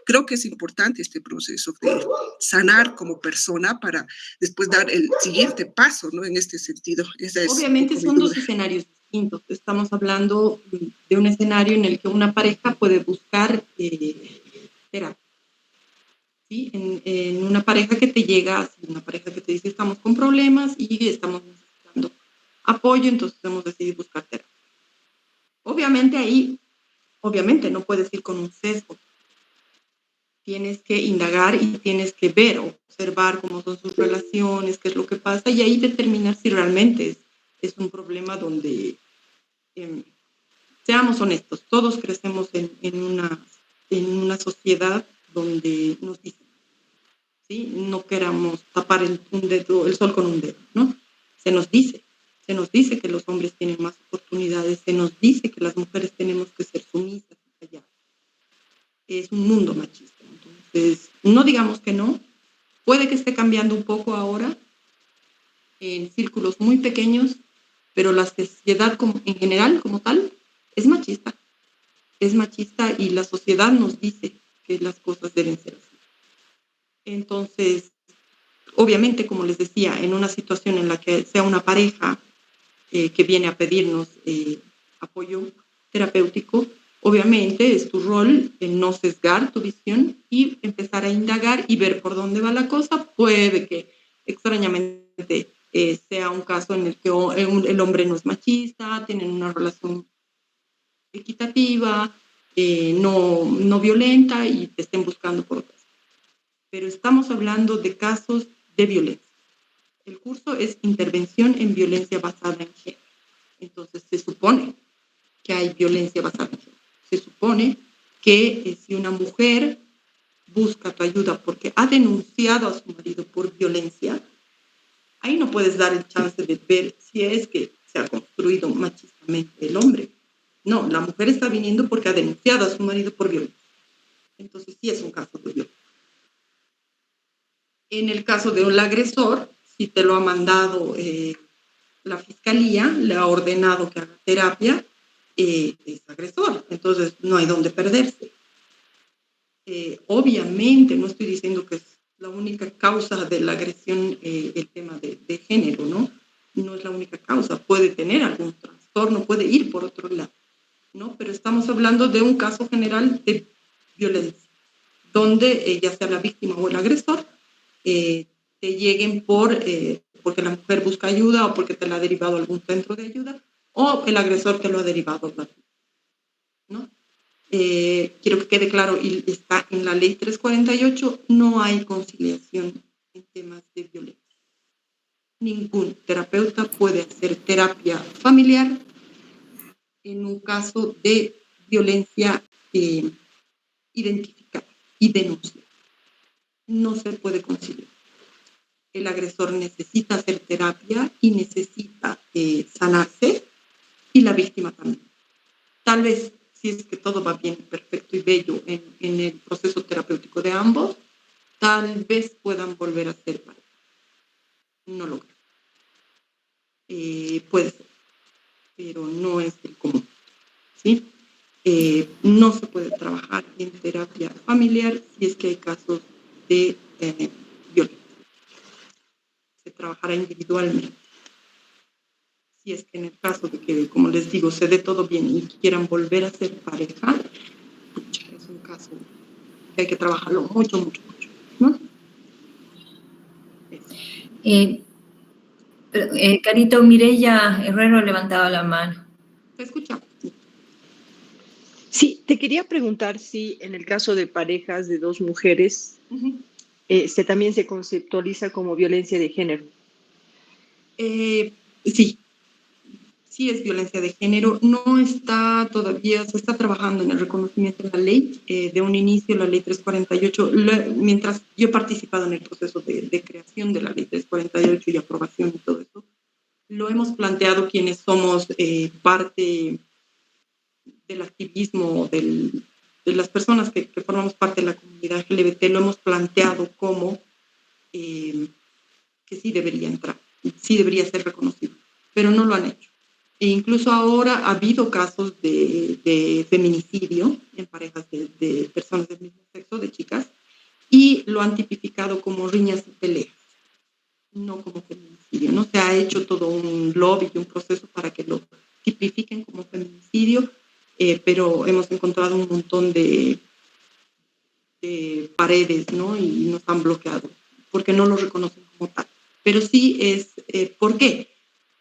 Creo que es importante este proceso de sanar como persona para después dar el siguiente paso, ¿no? En este sentido. Obviamente son dos escenarios distintos. Estamos hablando de un escenario en el que una pareja puede buscar terapia. ¿Sí? En una pareja que te llega, una pareja que te dice estamos con problemas y estamos necesitando apoyo, entonces hemos decidido buscar terapia. Obviamente no puedes ir con un sesgo. Tienes que indagar y tienes que ver, observar cómo son sus relaciones, qué es lo que pasa y ahí determinar si realmente es un problema donde, seamos honestos, todos crecemos en una sociedad donde nos dicen, ¿sí? No queramos tapar el sol con un dedo, ¿no? Se nos dice que los hombres tienen más oportunidades, se nos dice que las mujeres tenemos que ser sumisas y calladas. Es un mundo machista. Entonces, no digamos que no. Puede que esté cambiando un poco ahora en círculos muy pequeños, pero la sociedad en general, como tal, es machista. Es machista y la sociedad nos dice que las cosas deben ser así. Entonces, obviamente, como les decía, en una situación en la que sea una pareja que viene a pedirnos apoyo terapéutico, obviamente es tu rol en no sesgar tu visión y empezar a indagar y ver por dónde va la cosa. Puede que extrañamente sea un caso en el que el hombre no es machista, tienen una relación equitativa, no violenta y te estén buscando por otras. Pero estamos hablando de casos de violencia. El curso es intervención en violencia basada en género. Entonces se supone que hay violencia basada en género. Se supone que si una mujer busca tu ayuda porque ha denunciado a su marido por violencia, ahí no puedes dar el chance de ver si es que se ha construido machistamente el hombre. No, la mujer está viniendo porque ha denunciado a su marido por violencia. Entonces sí es un caso de violencia. En el caso de un agresor, si te lo ha mandado la fiscalía, le ha ordenado que haga terapia, es agresor. Entonces no hay dónde perderse. Obviamente, no estoy diciendo que es la única causa de la agresión el tema de género, ¿no? No es la única causa. Puede tener algún trastorno, puede ir por otro lado, ¿no? Pero estamos hablando de un caso general de violencia, donde ya sea la víctima o el agresor, te lleguen porque la mujer busca ayuda o porque te la ha derivado a algún centro de ayuda o el agresor te lo ha derivado, ¿no? Quiero que quede claro, y está en la ley 348, no hay conciliación en temas de violencia. Ningún terapeuta puede hacer terapia familiar en un caso de violencia identificada y denunciada. No se puede conciliar. El agresor necesita hacer terapia y necesita sanarse, y la víctima también. Tal vez, si es que todo va bien, perfecto y bello en el proceso terapéutico de ambos, tal vez puedan volver a ser pareja. No lo creo. Puede ser, pero no es el común, ¿sí? No se puede trabajar en terapia familiar si es que hay casos de violencia. Se trabajará individualmente. Si es que en el caso de que, como les digo, se dé todo bien y quieran volver a ser pareja, es un caso que hay que trabajarlo mucho, mucho, mucho, ¿no? Carito, Mireya Herrero levantaba la mano. ¿Te escuchamos? Sí, te quería preguntar si en el caso de parejas de dos mujeres, también se conceptualiza como violencia de género. Sí, sí es violencia de género. No está todavía, se está trabajando en el reconocimiento de la ley. De un inicio, la ley 348, mientras yo he participado en el proceso de creación de la ley 348 y aprobación y todo eso, lo hemos planteado quienes somos parte del activismo, de las personas que formamos parte de la comunidad LGBT, lo hemos planteado como que sí debería entrar, sí debería ser reconocido, pero no lo han hecho. E incluso ahora ha habido casos de feminicidio en parejas de personas del mismo sexo, de chicas, y lo han tipificado como riñas y peleas, no como feminicidio, ¿no? Se ha hecho todo un lobby y un proceso para que lo tipifiquen como feminicidio, pero hemos encontrado un montón de paredes, ¿no? Y nos han bloqueado, porque no lo reconocen como tal. Pero sí es, ¿por qué?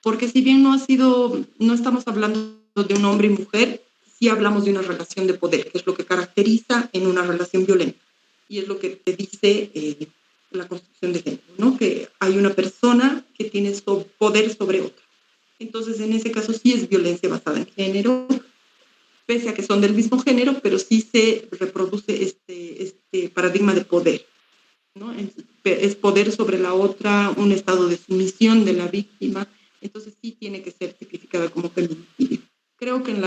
Porque si bien no estamos hablando de un hombre y mujer, sí hablamos de una relación de poder, que es lo que caracteriza en una relación violenta. Y es lo que te dice la construcción de género, ¿no? Que hay una persona que tiene poder sobre otra. Entonces, en ese caso sí es violencia basada en género, pese a que son del mismo género, pero sí se reproduce este paradigma de poder, ¿no? Es poder sobre la otra, un estado de sumisión de la víctima, entonces sí tiene que ser tipificada como feminicidio. Creo que en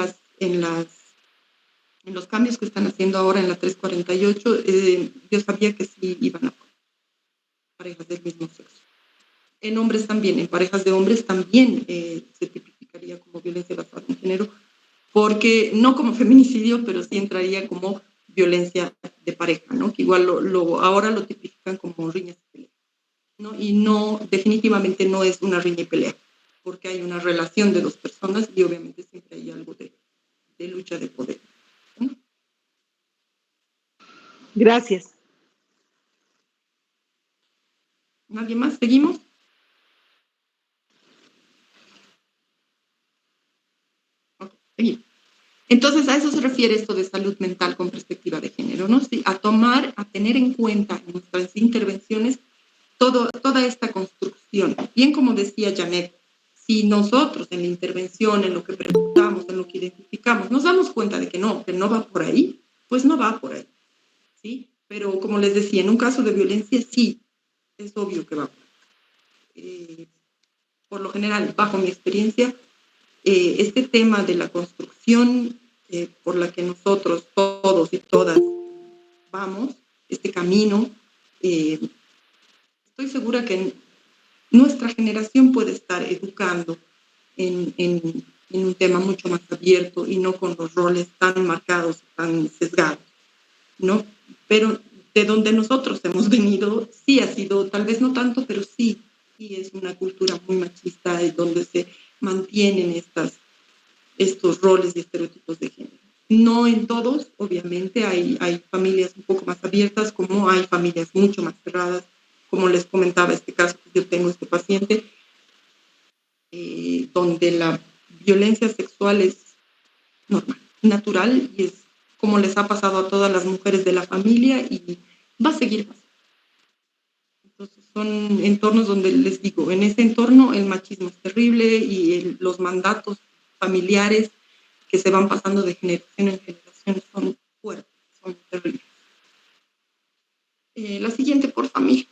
los cambios que están haciendo ahora en la 348, yo sabía que sí iban a parejas del mismo sexo. En hombres también, en parejas de hombres también se tipificaría como violencia basada en género, porque no como feminicidio, pero sí entraría como violencia de pareja, ¿no? Que igual ahora lo tipifican como riñas y peleas, ¿no? Y no, definitivamente no es una riña y pelea, porque hay una relación de dos personas y obviamente siempre hay algo de lucha de poder, ¿no? Gracias. ¿Nadie más? ¿Seguimos? Okay, seguimos. Entonces, a eso se refiere esto de salud mental con perspectiva de género, ¿no? Sí, a tener en cuenta en nuestras intervenciones toda esta construcción. Bien como decía Janet, si nosotros en la intervención, en lo que preguntamos, en lo que identificamos, nos damos cuenta de que no va por ahí, pues no va por ahí, ¿sí? Pero como les decía, en un caso de violencia sí, es obvio que va por ahí. Por lo general, bajo mi experiencia, este tema de la construcción por la que nosotros, todos y todas, vamos, este camino, estoy segura que nuestra generación puede estar educando en un tema mucho más abierto y no con los roles tan marcados, tan sesgados, ¿no? Pero de donde nosotros hemos venido, sí ha sido, tal vez no tanto, pero sí es una cultura muy machista donde se mantienen estos roles y estereotipos de género. No en todos, obviamente, hay familias un poco más abiertas, como hay familias mucho más cerradas, como les comentaba este caso que yo tengo, este paciente, donde la violencia sexual es normal, natural, y es como les ha pasado a todas las mujeres de la familia y va a seguir pasando. Entonces son entornos donde les digo, en ese entorno el machismo es terrible y los mandatos familiares que se van pasando de generación en generación son fuertes, son terribles. La siguiente, por familia.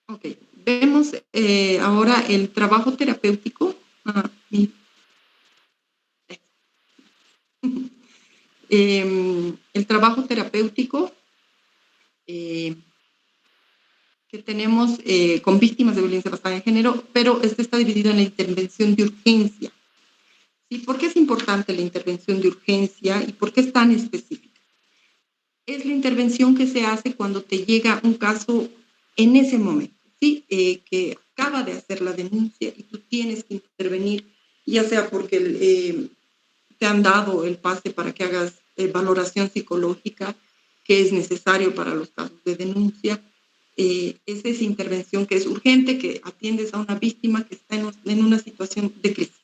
Ok, vemos ahora el trabajo terapéutico. El trabajo terapéutico que tenemos con víctimas de violencia basada en género, pero este está dividido en la intervención de urgencia. ¿Sí? ¿Por qué es importante la intervención de urgencia y por qué es tan específica? Es la intervención que se hace cuando te llega un caso en ese momento, ¿sí? Que acaba de hacer la denuncia y tú tienes que intervenir, ya sea porque te han dado el pase para que hagas valoración psicológica, que es necesario para los casos de denuncia. Es esa intervención que es urgente, que atiendes a una víctima que está en una situación de crisis.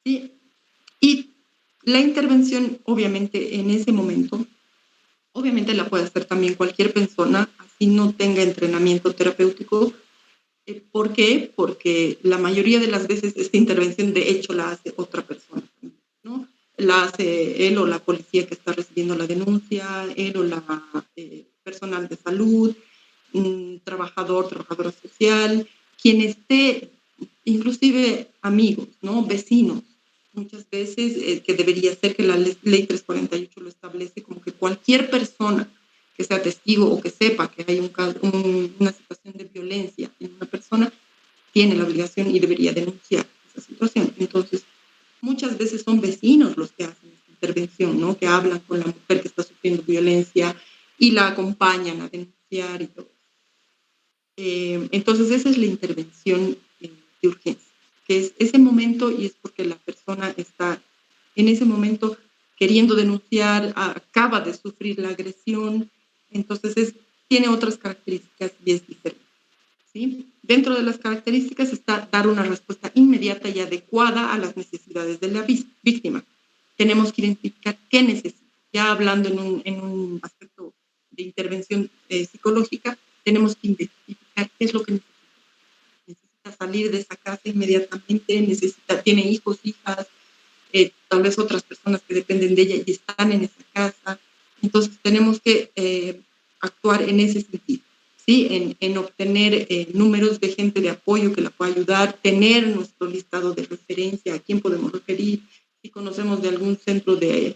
¿Sí? Y la intervención, obviamente, en ese momento, obviamente la puede hacer también cualquier persona, así no tenga entrenamiento terapéutico. ¿Por qué? Porque la mayoría de las veces esta intervención de hecho la hace otra persona, ¿no? La hace él o la policía que está recibiendo la denuncia, él o la personal de salud, trabajadora social, quien esté, inclusive amigos, ¿no? Vecinos. Muchas veces, que debería ser que la ley 348 lo establece, como que cualquier persona que sea testigo o que sepa que hay una situación de violencia en una persona, tiene la obligación y debería denunciar esa situación. Entonces, muchas veces son vecinos los que hacen esta intervención, ¿no? Que hablan con la mujer que está sufriendo violencia y la acompañan a denunciar y todo. Entonces, esa es la intervención de urgencia, que es ese momento y es porque la persona está en ese momento queriendo denunciar, acaba de sufrir la agresión, entonces tiene otras características y es diferente. ¿Sí? Dentro de las características está dar una respuesta inmediata y adecuada a las necesidades de la víctima. Tenemos que identificar qué necesita. Ya hablando en un aspecto de intervención psicológica, tenemos que identificar qué es lo que necesita. Necesita salir de esa casa inmediatamente, tiene hijos, hijas, tal vez otras personas que dependen de ella y están en esa casa. Entonces tenemos que actuar en ese sentido, ¿sí? En obtener números de gente de apoyo que la pueda ayudar, tener nuestro listado de referencia, a quién podemos referir, si conocemos de algún centro de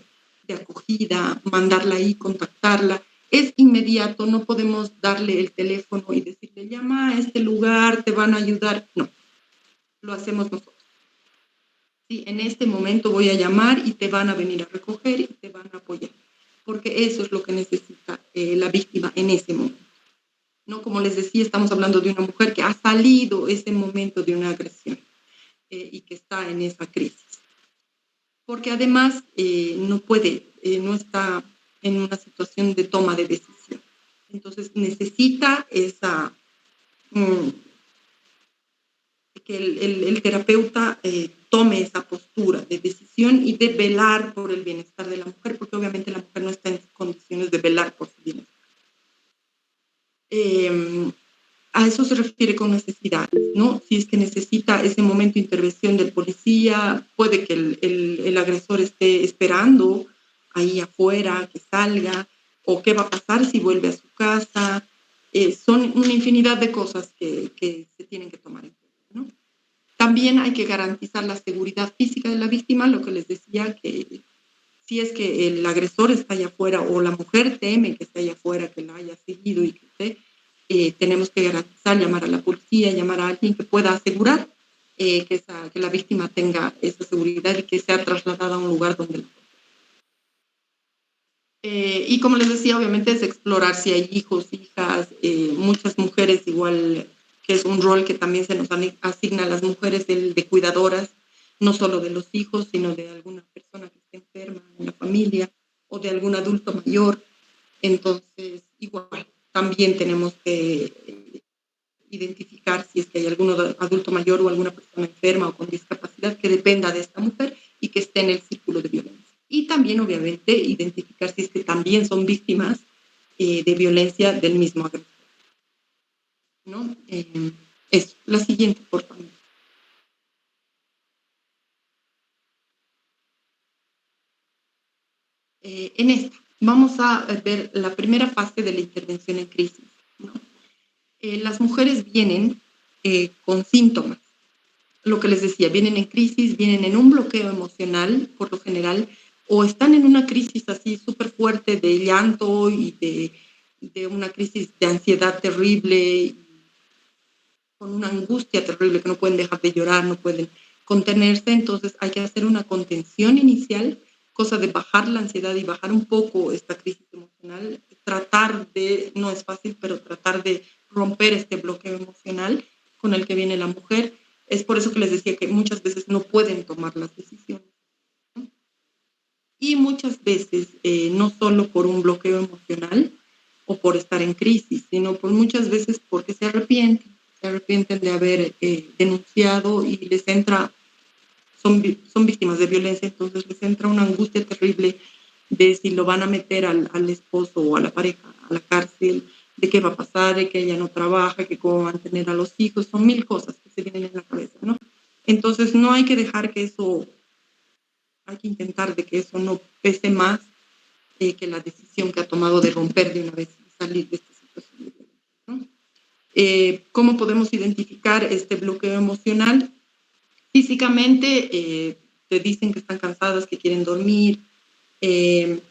acogida, mandarla ahí, contactarla. Es inmediato, no podemos darle el teléfono y decirle, llama a este lugar, te van a ayudar. No, lo hacemos nosotros. Sí, en este momento voy a llamar y te van a venir a recoger y te van a apoyar, porque eso es lo que necesita la víctima en ese momento. No, como les decía, estamos hablando de una mujer que ha salido ese momento de una agresión y que está en esa crisis. Porque además no está en una situación de toma de decisión. Entonces necesita que el terapeuta tome esa postura de decisión y de velar por el bienestar de la mujer, porque obviamente la mujer no está en condiciones de velar por su bienestar. A eso se refiere con necesidades, ¿no? Si es que necesita ese momento de intervención del policía, puede que el agresor esté esperando ahí afuera, que salga, o qué va a pasar si vuelve a su casa. Son una infinidad de cosas que se tienen que tomar en cuenta, ¿no? También hay que garantizar la seguridad física de la víctima, lo que les decía, que si es que el agresor está allá afuera o la mujer teme que esté allá afuera, que la haya seguido y que esté, tenemos que garantizar, llamar a la policía, llamar a alguien que pueda asegurar que la víctima tenga esa seguridad y que sea trasladada a un lugar donde y como les decía, obviamente es explorar si hay hijos, hijas, muchas mujeres igual, que es un rol que también se nos asigna a las mujeres, el de cuidadoras, no solo de los hijos, sino de alguna persona que esté enferma en la familia o de algún adulto mayor. Entonces, igual, también tenemos que identificar si es que hay algún adulto mayor o alguna persona enferma o con discapacidad que dependa de esta mujer y que esté en el círculo de violencia. Y también, obviamente, identificar si es que también son víctimas de violencia del mismo agresor. ¿No? Eso. La siguiente, por favor. En esta, vamos a ver la primera fase de la intervención en crisis. ¿No? Las mujeres vienen con síntomas. Lo que les decía, vienen en crisis, vienen en un bloqueo emocional, por lo general, o están en una crisis así súper fuerte de llanto y de una crisis de ansiedad terrible, con una angustia terrible, que no pueden dejar de llorar, no pueden contenerse. Entonces hay que hacer una contención inicial, cosa de bajar la ansiedad y bajar un poco esta crisis emocional, tratar de, no es fácil, pero tratar de romper este bloqueo emocional con el que viene la mujer. Es por eso que les decía que muchas veces no pueden tomar las decisiones. Y muchas veces, no solo por un bloqueo emocional o por estar en crisis, sino por muchas veces porque se arrepienten de haber denunciado y les entra, son víctimas de violencia, entonces les entra una angustia terrible de si lo van a meter al esposo o a la pareja a la cárcel, de qué va a pasar, de que ella no trabaja, que cómo van a tener a los hijos, son mil cosas que se vienen en la cabeza, ¿no? Entonces no hay que dejar que eso, hay que intentar de que eso no pese más que la decisión que ha tomado de romper de una vez y salir de esta situación, ¿no? ¿Cómo podemos identificar este bloqueo emocional? Físicamente, te dicen que están cansadas, que quieren dormir, que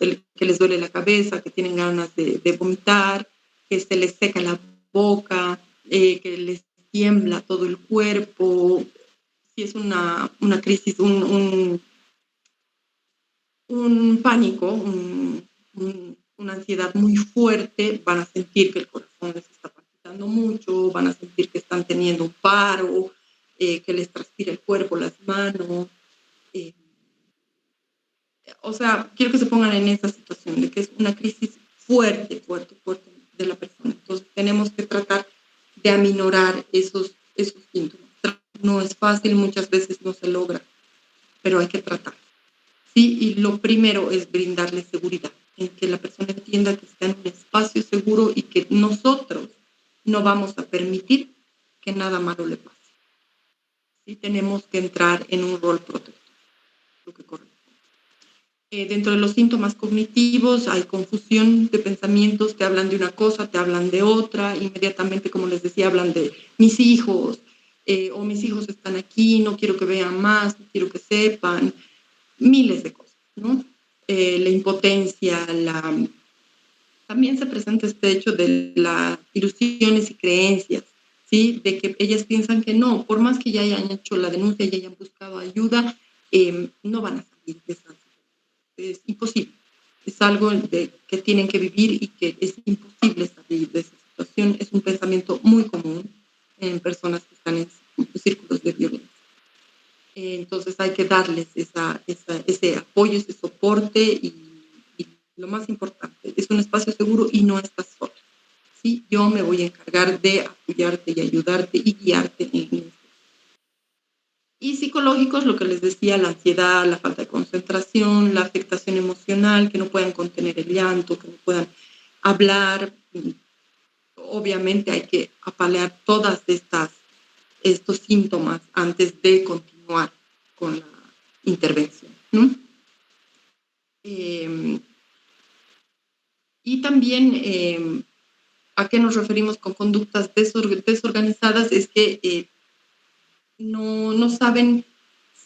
les duele la cabeza, que tienen ganas de vomitar, que se les seca la boca, que les tiembla todo el cuerpo. Si es una crisis, un pánico, una ansiedad muy fuerte, van a sentir que el corazón les está palpitando mucho, van a sentir que están teniendo un paro, que les transpira el cuerpo, las manos. O sea, quiero que se pongan en esa situación de que es una crisis fuerte de la persona. Entonces, tenemos que tratar de aminorar esos síntomas. No es fácil, muchas veces no se logra, pero hay que tratar. Sí, y lo primero es brindarle seguridad, en que la persona entienda que está en un espacio seguro y que nosotros no vamos a permitir que nada malo le pase. Sí, tenemos que entrar en un rol protector, lo que corresponde. Dentro de los síntomas cognitivos hay confusión de pensamientos, te hablan de una cosa, te hablan de otra, inmediatamente, como les decía, hablan de mis hijos, o mis hijos están aquí, no quiero que vean más, no quiero que sepan, miles de cosas, ¿no? La impotencia, también se presenta este hecho de las ilusiones y creencias, ¿sí? De que ellas piensan que no, por más que ya hayan hecho la denuncia y hayan buscado ayuda, no van a salir de esa situación. Es imposible. Es algo que tienen que vivir y que es imposible salir de esa situación. Es un pensamiento muy común en personas que están en círculos de violencia. Entonces hay que darles ese apoyo, ese soporte y lo más importante, es un espacio seguro y no estás sola. ¿Sí? Yo me voy a encargar de apoyarte y ayudarte y guiarte en esto. Y psicológicos, lo que les decía, la ansiedad, la falta de concentración, la afectación emocional, que no puedan contener el llanto, que no puedan hablar. Obviamente hay que apalear todas estos síntomas antes de continuar con la intervención, ¿no? Y también, ¿a qué nos referimos con conductas desorganizadas? Es que no saben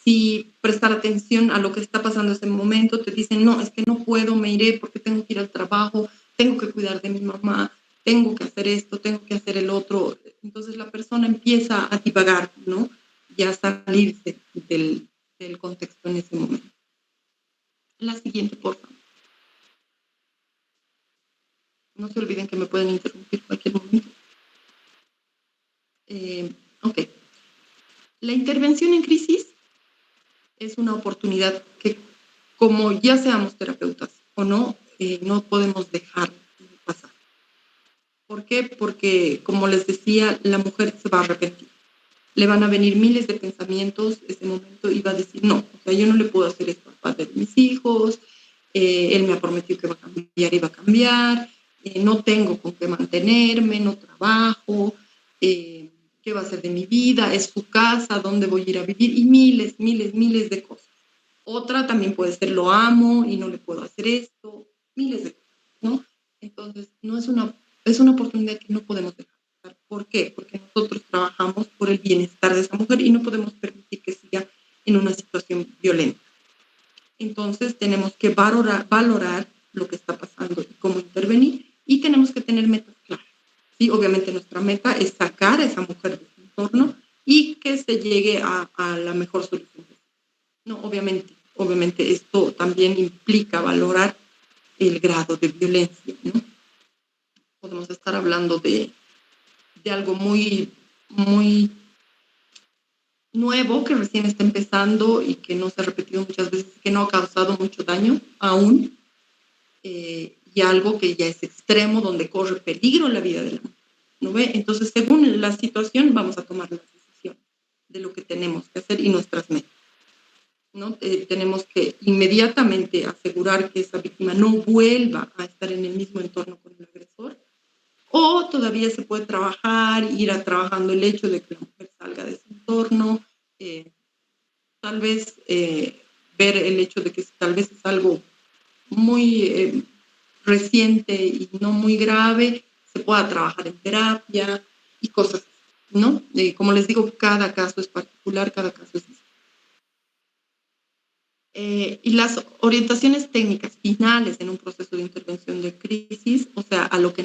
si prestar atención a lo que está pasando en ese momento. Te dicen, no, es que no puedo, me iré porque tengo que ir al trabajo, tengo que cuidar de mi mamá, tengo que hacer esto, tengo que hacer el otro. Entonces la persona empieza a divagar, ¿no? Y a salirse del contexto en ese momento. La siguiente, por favor. No se olviden que me pueden interrumpir en cualquier momento. Ok. La intervención en crisis es una oportunidad que, como ya seamos terapeutas o no, no podemos dejar pasar. ¿Por qué? Porque, como les decía, la mujer se va a arrepentir. Le van a venir miles de pensamientos, ese momento, y va a decir, no, o sea, yo no le puedo hacer esto al padre de mis hijos, él me ha prometido que va a cambiar y va a cambiar, no tengo con qué mantenerme, no trabajo, qué va a hacer de mi vida, es su casa, dónde voy a ir a vivir, y miles de cosas. Otra también puede ser, lo amo y no le puedo hacer esto, miles de cosas, ¿no? Entonces, no es una oportunidad que no podemos dejar. ¿Por qué? Porque nosotros trabajamos por el bienestar de esa mujer y no podemos permitir que siga en una situación violenta. Entonces tenemos que valorar lo que está pasando y cómo intervenir, y tenemos que tener metas claras. ¿Sí? Obviamente nuestra meta es sacar a esa mujer de su entorno y que se llegue a la mejor solución. No, obviamente esto también implica valorar el grado de violencia, ¿no? Podemos estar hablando de algo muy nuevo que recién está empezando y que no se ha repetido muchas veces, que no ha causado mucho daño aún, y algo que ya es extremo, donde corre peligro la vida de la mujer, ¿no ve? Entonces, según la situación, vamos a tomar la decisión de lo que tenemos que hacer y nuestras metas, ¿no? Tenemos que inmediatamente asegurar que esa víctima no vuelva a estar en el mismo entorno con el agresor, o todavía se puede trabajar, ir trabajando el hecho de que la mujer salga de ese entorno, tal vez ver el hecho de que tal vez es algo muy reciente y no muy grave, se pueda trabajar en terapia y cosas, ¿no? Como les digo, cada caso es particular, cada caso es distinto. Y las orientaciones técnicas finales en un proceso de intervención de crisis, o sea, a lo que,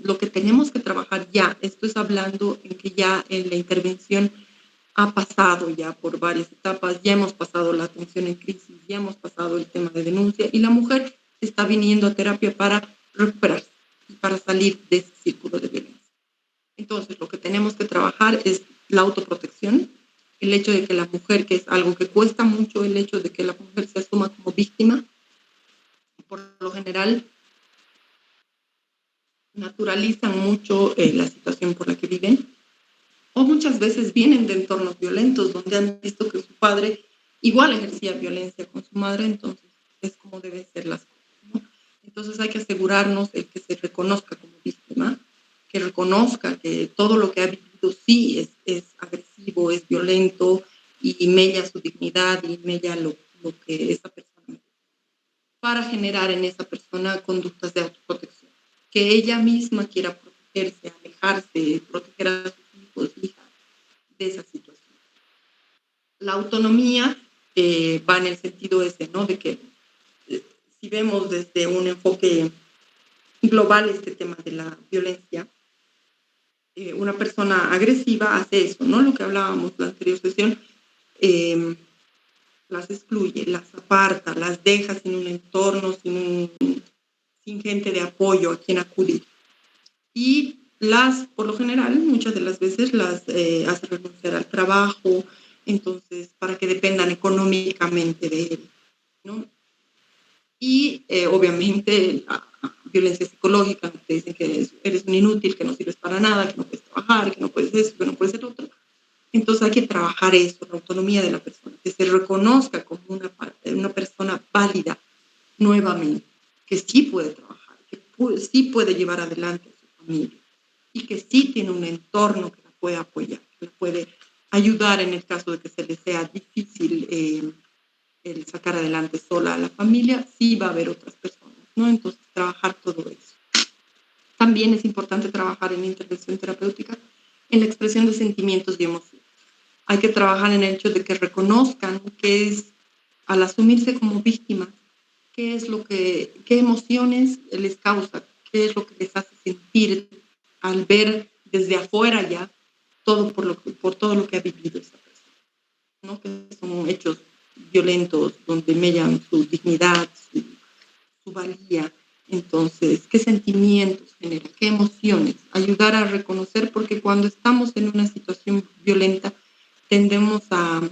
lo que tenemos que trabajar ya, esto es hablando en que ya en la intervención ha pasado ya por varias etapas, ya hemos pasado la atención en crisis, ya hemos pasado el tema de denuncia, y la mujer está viniendo a terapia para recuperarse y para salir de ese círculo de violencia. Entonces, lo que tenemos que trabajar es la autoprotección, el hecho de que la mujer, que es algo que cuesta mucho, el hecho de que la mujer se asuma como víctima, por lo general naturalizan mucho la situación por la que viven, o muchas veces vienen de entornos violentos donde han visto que su padre igual ejercía violencia con su madre, entonces es como deben ser las cosas, ¿no? Entonces hay que asegurarnos de que se reconozca como víctima, que reconozca que todo lo que ha vivido sí es agresivo, es violento, y mella su dignidad y mella lo que esa persona, para generar en esa persona conductas de autoprotección, que ella misma quiera protegerse, alejarse, proteger a sus hijos, hijas, de esa situación. La autonomía va en el sentido ese, ¿no? De que si vemos desde un enfoque global este tema de la violencia, una persona agresiva hace eso, ¿no? Lo que hablábamos en la anterior sesión, las excluye, las aparta, las deja sin un entorno, sin gente de apoyo a quien acudir. Y por lo general, muchas de las veces las hace renunciar al trabajo, entonces, para que dependan económicamente de él, ¿no? Y obviamente la violencia psicológica, te dicen que eres un inútil, que no sirves para nada, que no puedes trabajar, que no puedes eso, que no puedes el otro. Entonces hay que trabajar eso, la autonomía de la persona, que se reconozca como una persona válida nuevamente, que sí puede trabajar, que sí puede llevar adelante a su familia y que sí tiene un entorno que la puede apoyar, que la puede ayudar en el caso de que se le sea difícil el sacar adelante sola a la familia, sí va a haber otras personas, ¿no? Entonces trabajar todo eso. También es importante trabajar en intervención terapéutica en la expresión de sentimientos y emociones. Hay que trabajar en el hecho de que reconozcan qué es, al asumirse como víctimas, qué emociones les causa, qué es lo que les hace sentir al ver desde afuera ya todo por todo lo que ha vivido esa persona, ¿no? Que son hechos violentos donde mellan su dignidad, su valía. Entonces, ¿qué sentimientos genera? ¿Qué emociones? Ayudar a reconocer, porque cuando estamos en una situación violenta tendemos a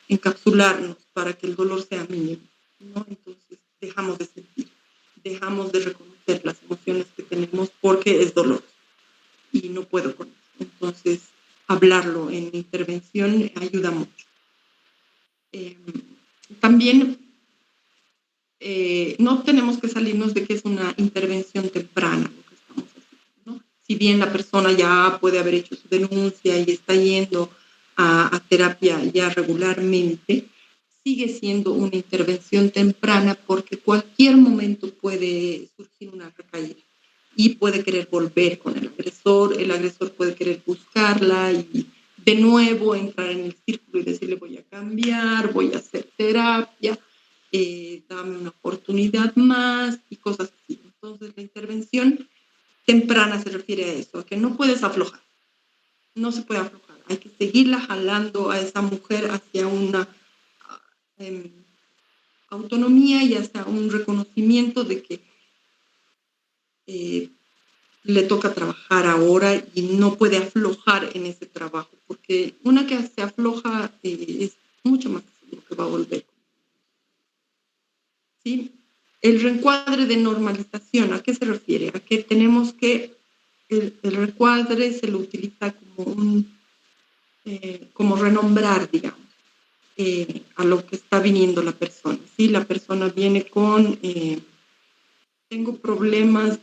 encapsularnos para que el dolor sea mínimo, ¿no? Entonces, dejamos de sentir, dejamos de reconocer las emociones que tenemos porque es dolor y no puedo con eso. Entonces, hablarlo en intervención ayuda mucho. También no tenemos que salirnos de que es una intervención temprana lo que estamos haciendo, ¿no? Si bien la persona ya puede haber hecho su denuncia y está yendo a terapia ya regularmente, sigue siendo una intervención temprana porque cualquier momento puede surgir una recaída y puede querer volver con el agresor puede querer buscarla y de nuevo entrar en el círculo y decirle voy a cambiar, voy a hacer terapia, dame una oportunidad más y cosas así. Entonces la intervención temprana se refiere a eso, a que no puedes aflojar, no se puede aflojar, hay que seguirla jalando a esa mujer hacia una autonomía y hacia un reconocimiento de que le toca trabajar ahora y no puede aflojar en ese trabajo, porque una que se afloja es mucho más seguro que va a volver. ¿Sí? El reencuadre de normalización, ¿a qué se refiere? A que tenemos que, el reencuadre se lo utiliza como renombrar, digamos, a lo que está viniendo la persona. ¿Sí? La persona viene con, tengo problemas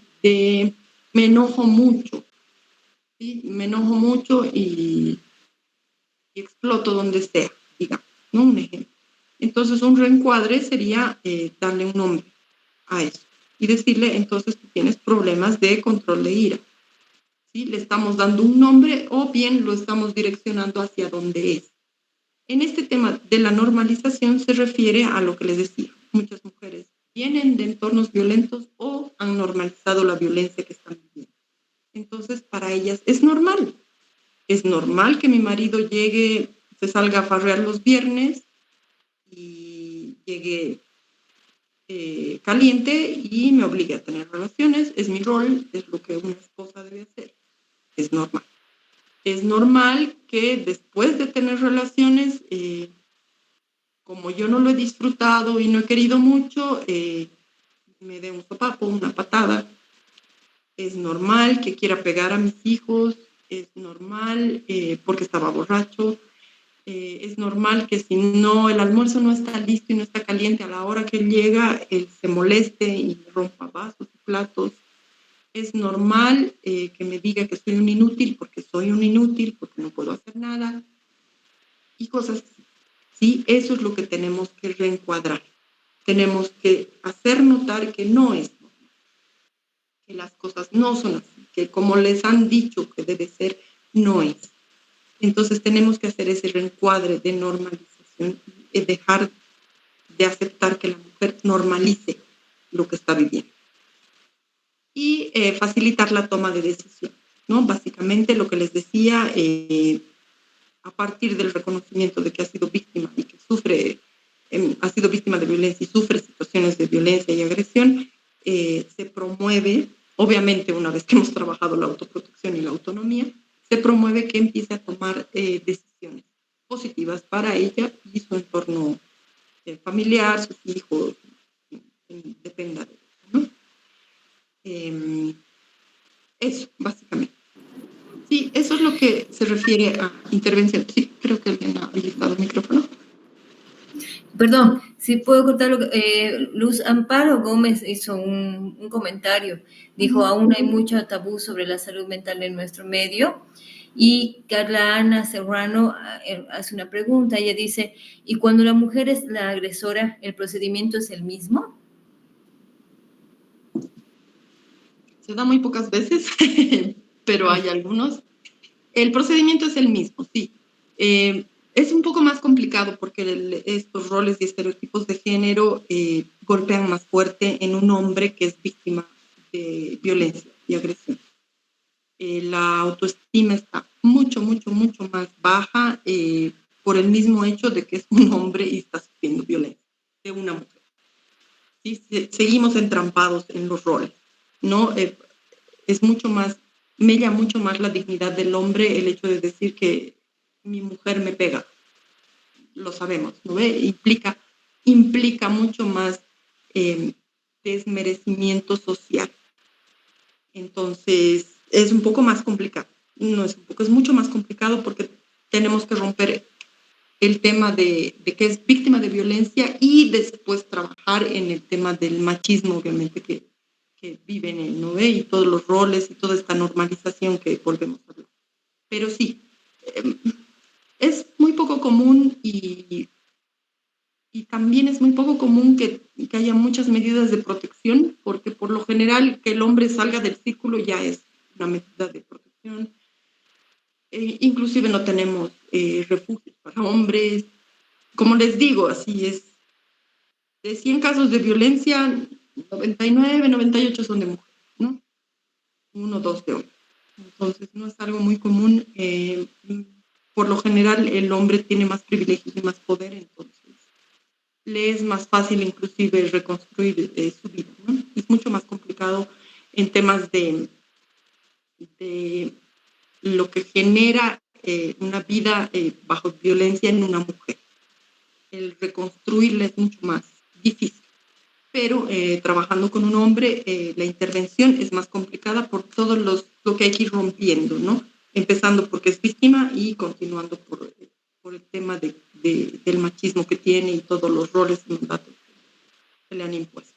me enojo mucho, ¿sí? Me enojo mucho y exploto donde sea, digamos, ¿no? Un ejemplo. Entonces, un reencuadre sería darle un nombre a eso y decirle, entonces tú tienes problemas de control de ira. ¿Sí? Le estamos dando un nombre o bien lo estamos direccionando hacia donde es. En este tema de la normalización se refiere a lo que les decía. Muchas mujeres vienen de entornos violentos o han normalizado la violencia que están viviendo. Entonces, para ellas es normal. Es normal que mi marido se salga a farrear los viernes y llegue caliente y me obligue a tener relaciones. Es mi rol, es lo que una esposa debe hacer. Es normal. Es normal que después de tener relaciones, como yo no lo he disfrutado y no he querido mucho, me dé un sopapo, una patada. Es normal que quiera pegar a mis hijos. Es normal porque estaba borracho. Es normal que si no, el almuerzo no está listo y no está caliente a la hora que llega, él se moleste y rompa vasos y platos. Es normal que me diga que soy un inútil porque no puedo hacer nada y cosas así. ¿Sí? Eso es lo que tenemos que reencuadrar. Tenemos que hacer notar que no es normal, que las cosas no son así, que como les han dicho que debe ser, no es. Entonces tenemos que hacer ese reencuadre de normalización y dejar de aceptar que la mujer normalice lo que está viviendo. Y facilitar la toma de decisión, ¿no? Básicamente lo que les decía, a partir del reconocimiento de que ha sido víctima y que ha sido víctima de violencia y sufre situaciones de violencia y agresión, se promueve, obviamente una vez que hemos trabajado la autoprotección y la autonomía, se promueve que empiece a tomar decisiones positivas para ella y su entorno familiar, sus hijos, dependa de eso, ¿no? Eso, básicamente. Sí, eso es lo que se refiere a intervención. Sí, creo que alguien ha habilitado el micrófono. Perdón, si puedo contarlo. Luz Amparo Gómez hizo un comentario. Dijo, aún hay mucho tabú sobre la salud mental en nuestro medio. Y Carla Ana Serrano hace una pregunta. Ella dice, ¿y cuando la mujer es la agresora, el procedimiento es el mismo? Se da muy pocas veces, pero hay algunos. El procedimiento es el mismo, sí. Es un poco más complicado porque estos roles y estereotipos de género golpean más fuerte en un hombre que es víctima de violencia y agresión. La autoestima está mucho, mucho, mucho más baja por el mismo hecho de que es un hombre y está sufriendo violencia de una mujer. ¿Sí? Seguimos entrampados en los roles, ¿no? Es mucho más, mella mucho más la dignidad del hombre el hecho de decir que mi mujer me pega. Lo sabemos, ¿no ve? Implica mucho más desmerecimiento social. Entonces, es un poco más complicado. No es un poco, es mucho más complicado porque tenemos que romper el tema de que es víctima de violencia y después trabajar en el tema del machismo, obviamente, que viven en él, ¿no ve? Y todos los roles y toda esta normalización que volvemos a hablar. Pero sí, es muy poco común y también es muy poco común que haya muchas medidas de protección, porque por lo general que el hombre salga del círculo ya es una medida de protección. Inclusive no tenemos refugios para hombres. Como les digo, así es. De 100 casos de violencia, 99, 98 son de mujeres, ¿no? 1 o 2 de hombres. Entonces no es algo muy común. Por lo general el hombre tiene más privilegios y más poder, entonces le es más fácil inclusive reconstruir su vida, ¿no? Es mucho más complicado en temas de lo que genera una vida bajo violencia en una mujer. El reconstruirla es mucho más difícil. Pero trabajando con un hombre, la intervención es más complicada por todo lo que hay que ir rompiendo, ¿no? Empezando porque es víctima y continuando por el tema del machismo que tiene y todos los roles y mandatos que le han impuesto.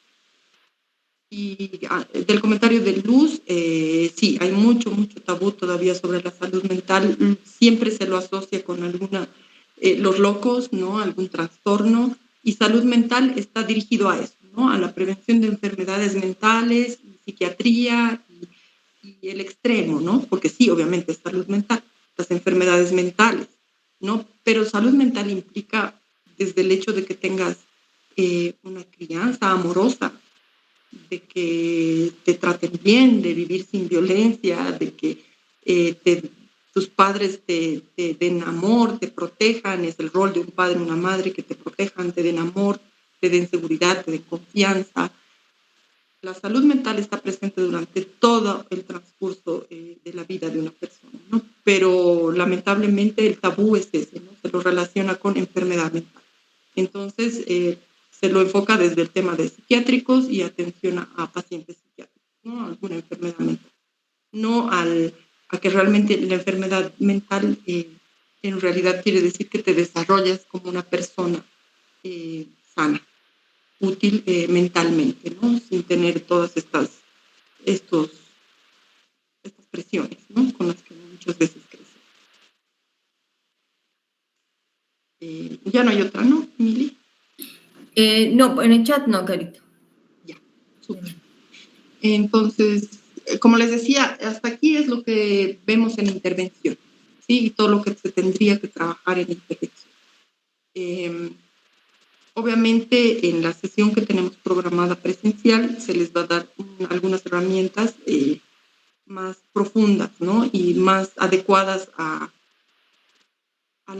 Y del comentario de Luz, sí, hay mucho, mucho tabú todavía sobre la salud mental. Siempre se lo asocia con los locos, ¿no? Algún trastorno. Y salud mental está dirigido a eso, ¿no? A la prevención de enfermedades mentales, psiquiatría y el extremo, ¿no? Porque sí, obviamente es salud mental, las enfermedades mentales, ¿no? Pero salud mental implica desde el hecho de que tengas una crianza amorosa, de que te traten bien, de vivir sin violencia, de que tus padres te den amor, te protejan, es el rol de un padre y una madre que te protejan, te den amor, te den seguridad, te den confianza. La salud mental está presente durante todo el transcurso de la vida de una persona, ¿no? Pero lamentablemente el tabú es ese, ¿no? Se lo relaciona con enfermedad mental. Entonces, se lo enfoca desde el tema de psiquiátricos y atención a pacientes psiquiátricos, ¿no? Alguna enfermedad mental. No a que realmente la enfermedad mental en realidad quiere decir que te desarrollas como una persona sana, útil mentalmente, ¿no? Sin tener todas estas presiones, ¿no? Con las que muchas veces crecen. Ya no hay otra, ¿no, Mili? No, en el chat no, Carito. Ya, súper. Entonces, como les decía, hasta aquí es lo que vemos en intervención, ¿sí? Y todo lo que se tendría que trabajar en intervención. Obviamente, en la sesión que tenemos programada presencial, se les va a dar algunas herramientas más profundas, ¿no? Y más adecuadas al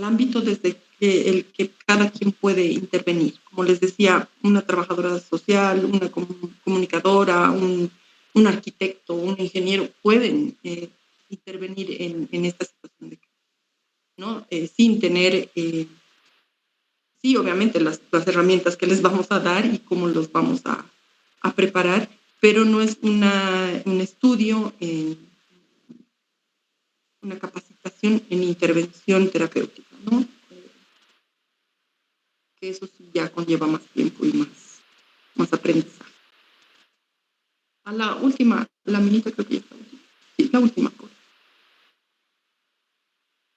ámbito desde el que cada quien puede intervenir. Como les decía, una trabajadora social, una comunicadora, un arquitecto, un ingeniero pueden intervenir en esta situación de crisis, ¿no? Sin tener, sí, obviamente las herramientas que les vamos a dar y cómo los vamos a preparar, pero no es un estudio, una capacitación en intervención terapéutica, ¿no? Que eso sí ya conlleva más tiempo y más aprendizaje. A la última, la minita creo que ya está. Sí, la última cosa.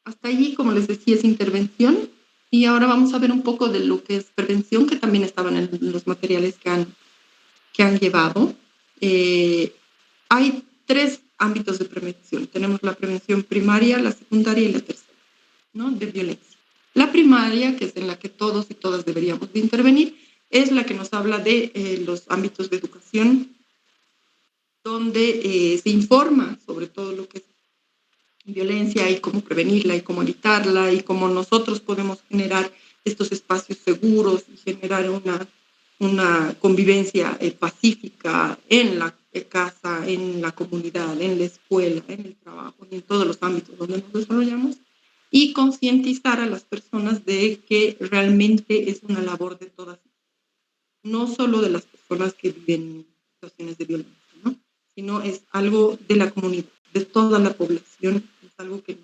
Hasta allí, como les decía, es intervención y ahora vamos a ver un poco de lo que es prevención, que también estaban en los materiales que han llevado. Hay 3 ámbitos de prevención. Tenemos la prevención primaria, la secundaria y la tercera, ¿no? De violencia. La primaria, que es en la que todos y todas deberíamos de intervenir, es la que nos habla de los ámbitos de educación, donde se informa sobre todo lo que es violencia y cómo prevenirla y cómo evitarla y cómo nosotros podemos generar estos espacios seguros y generar una convivencia pacífica en la casa, en la comunidad, en la escuela, en el trabajo y en todos los ámbitos donde nos desarrollamos, y concientizar a las personas de que realmente es una labor de todas, no solo de las personas que viven situaciones de violencia, ¿no? Sino es algo de la comunidad, de toda la población, es algo que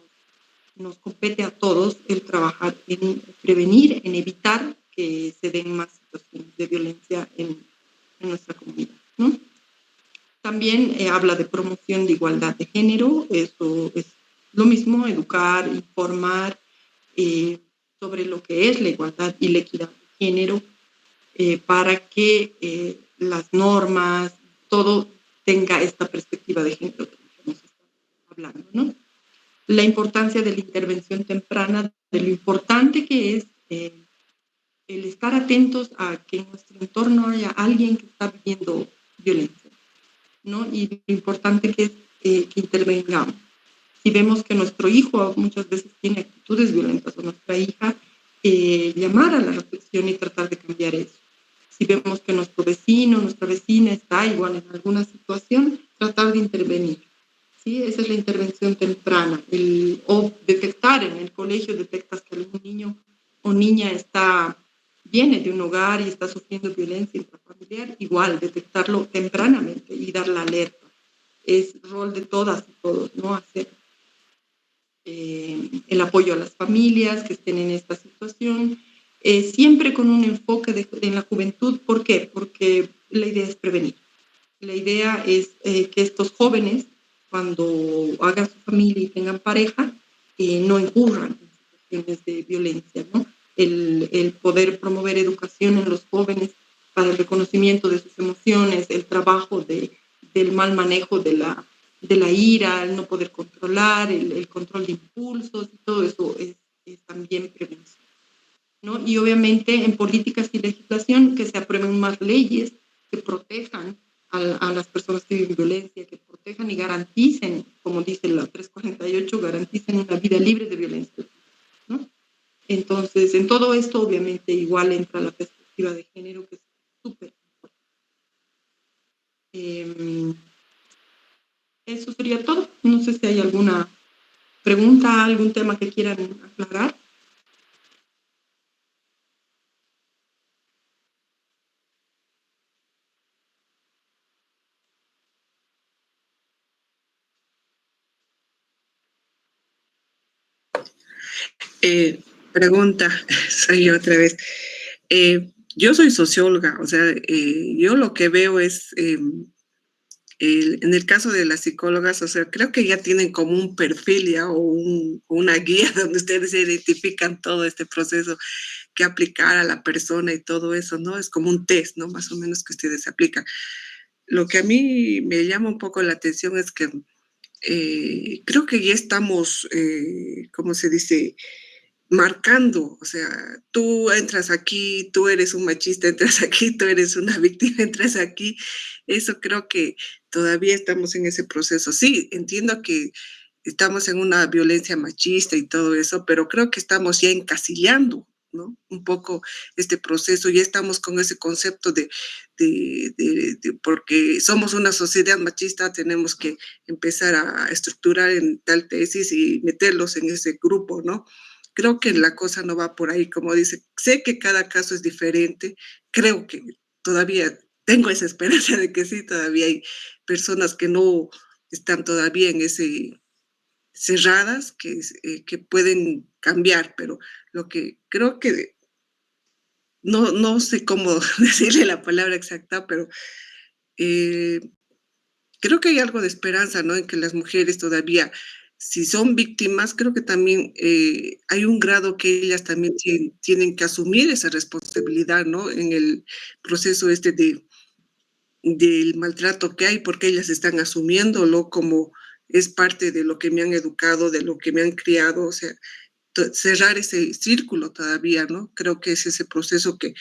nos compete a todos el trabajar en prevenir, en evitar que se den más situaciones de violencia en nuestra comunidad, ¿no? También habla de promoción de igualdad de género, eso es lo mismo, educar, informar sobre lo que es la igualdad y la equidad de género, para que las normas, todo tenga esta perspectiva de género de la que hemos estado hablando, ¿no? La importancia de la intervención temprana, de lo importante que es el estar atentos a que en nuestro entorno haya alguien que está viviendo violencia, ¿no? Y lo importante que es que intervengamos. Si vemos que nuestro hijo muchas veces tiene actitudes violentas o nuestra hija, llamar a la reflexión y tratar de cambiar eso. Si vemos que nuestro vecino, nuestra vecina está igual en alguna situación, tratar de intervenir. ¿Sí? Esa es la intervención temprana. O detectar en el colegio, detectas que algún niño o niña viene de un hogar y está sufriendo violencia intrafamiliar, igual, detectarlo tempranamente y dar la alerta. Es rol de todas y todos, ¿no? Hacer el apoyo a las familias que estén en esta situación, siempre con un enfoque en la juventud. ¿Por qué? Porque la idea es prevenir. La idea es que estos jóvenes, cuando hagan su familia y tengan pareja, no incurran en situaciones de violencia, ¿no? El poder promover educación en los jóvenes para el reconocimiento de sus emociones, el trabajo del mal manejo de la ira, el no poder controlar, el control de impulsos, y todo eso es también prevención, ¿no? Y obviamente en políticas y legislación que se aprueben más leyes que protejan a las personas que viven violencia, que protejan y garanticen, como dice la 348, garanticen una vida libre de violencia, ¿no? Entonces, en todo esto obviamente igual entra la perspectiva de género, que es súper importante. Eso sería todo. No sé si hay alguna pregunta, algún tema que quieran aclarar. Pregunta, soy yo otra vez. Yo soy socióloga, o sea, yo lo que veo es, en el caso de las psicólogas, o sea, creo que ya tienen como un perfil ya o una guía donde ustedes identifican todo este proceso que aplicar a la persona y todo eso, ¿no? Es como un test, ¿no? Más o menos que ustedes aplican. Lo que a mí me llama un poco la atención es que creo que ya estamos, ¿cómo se dice? Marcando, o sea, tú entras aquí, tú eres un machista, entras aquí, tú eres una víctima, entras aquí. Eso creo que todavía estamos en ese proceso. Sí, entiendo que estamos en una violencia machista y todo eso, pero creo que estamos ya encasillando, ¿no? Un poco este proceso, ya estamos con ese concepto porque somos una sociedad machista, tenemos que empezar a estructurar en tal tesis y meterlos en ese grupo, ¿no? Creo que la cosa no va por ahí, como dice, sé que cada caso es diferente, creo que todavía tengo esa esperanza de que sí, todavía hay personas que no están todavía en ese cerradas que pueden cambiar, pero lo que creo que no sé cómo decirle la palabra exacta, pero eh, creo que hay algo de esperanza, ¿no? En que las mujeres todavía, si son víctimas, creo que también hay un grado que ellas también tienen que asumir esa responsabilidad, ¿no? En el proceso este del maltrato que hay, porque ellas están asumiéndolo como es parte de lo que me han educado, de lo que me han criado, o sea, cerrar ese círculo todavía, ¿no? Creo que es ese proceso que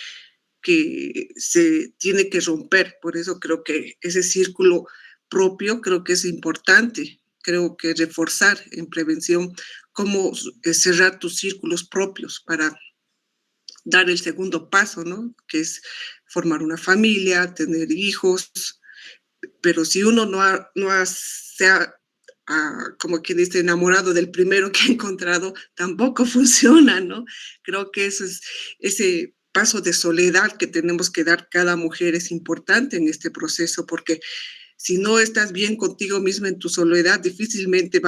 se tiene que romper. Por eso creo que ese círculo propio creo que es importante. Creo que reforzar en prevención cómo cerrar tus círculos propios para dar el segundo paso, ¿no? Que es formar una familia, tener hijos, pero si uno se ha, como quien dice, enamorado del primero que ha encontrado, tampoco funciona, ¿no? Creo que ese paso de soledad que tenemos que dar cada mujer es importante en este proceso, porque si no estás bien contigo misma en tu soledad, difícilmente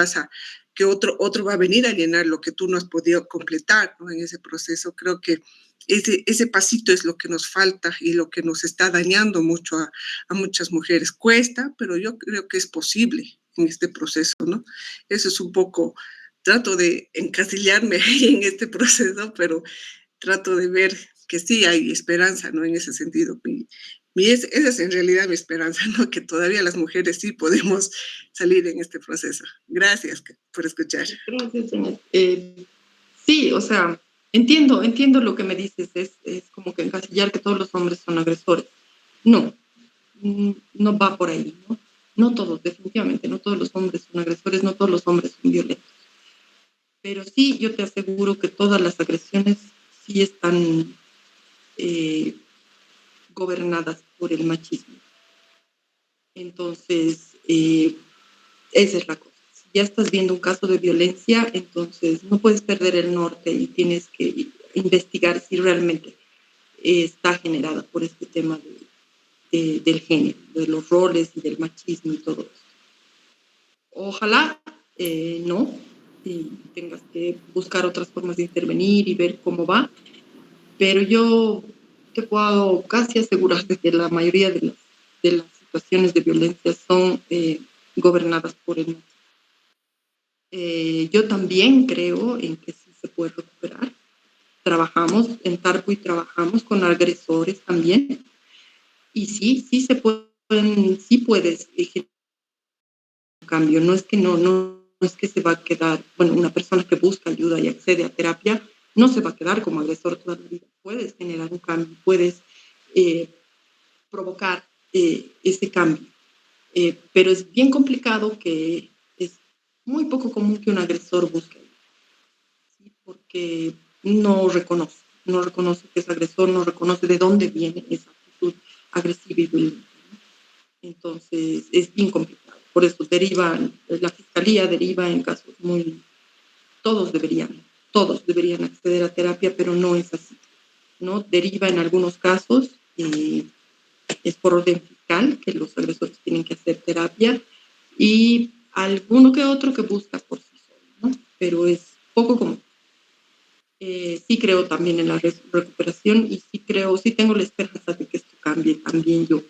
que otro va a venir a llenar lo que tú no has podido completar, ¿no? En ese proceso creo que ese pasito es lo que nos falta y lo que nos está dañando mucho a muchas mujeres. Cuesta, pero yo creo que es posible en este proceso, ¿no? Eso es un poco, trato de encasillarme en este proceso, pero trato de ver que sí hay esperanza, ¿no? En ese sentido. Esa es en realidad mi esperanza, ¿no? Que todavía las mujeres sí podemos salir en este proceso. Gracias por escuchar. Gracias, Janet. Sí, o sea, entiendo lo que me dices. Es como que encasillar que todos los hombres son agresores. No, no va por ahí, ¿no? No todos, definitivamente, no todos los hombres son agresores, no todos los hombres son violentos. Pero sí, yo te aseguro que todas las agresiones sí están gobernadas por el machismo. Entonces, esa es la cosa. Si ya estás viendo un caso de violencia, entonces no puedes perder el norte y tienes que investigar si realmente está generada por este tema del género, de los roles y del machismo y todo eso. Ojalá no, y tengas que buscar otras formas de intervenir y ver cómo va, pero yo te puedo casi asegurar de que la mayoría de las situaciones de violencia son gobernadas por el machismo. Yo también creo en que sí se puede recuperar. Trabajamos en Tarpu y trabajamos con agresores también. Y sí se pueden, sí puedes ejercer un cambio. No es que no es que se va a quedar, bueno, una persona que busca ayuda y accede a terapia no se va a quedar como agresor toda la vida. Puedes generar un cambio, puedes provocar ese cambio. Pero es bien complicado, que es muy poco común que un agresor busque ayuda, ¿sí? Porque no reconoce que es agresor, no reconoce de dónde viene esa actitud agresiva y violenta, ¿no? Entonces es bien complicado. Por eso la fiscalía deriva en casos todos deberían acceder a terapia, pero no es así, ¿no? Deriva en algunos casos, es por orden fiscal que los agresores tienen que hacer terapia, y alguno que otro que busca por sí solo, ¿no? Pero es poco común. Sí creo también en la recuperación, y sí tengo la esperanza de que esto cambie también yo,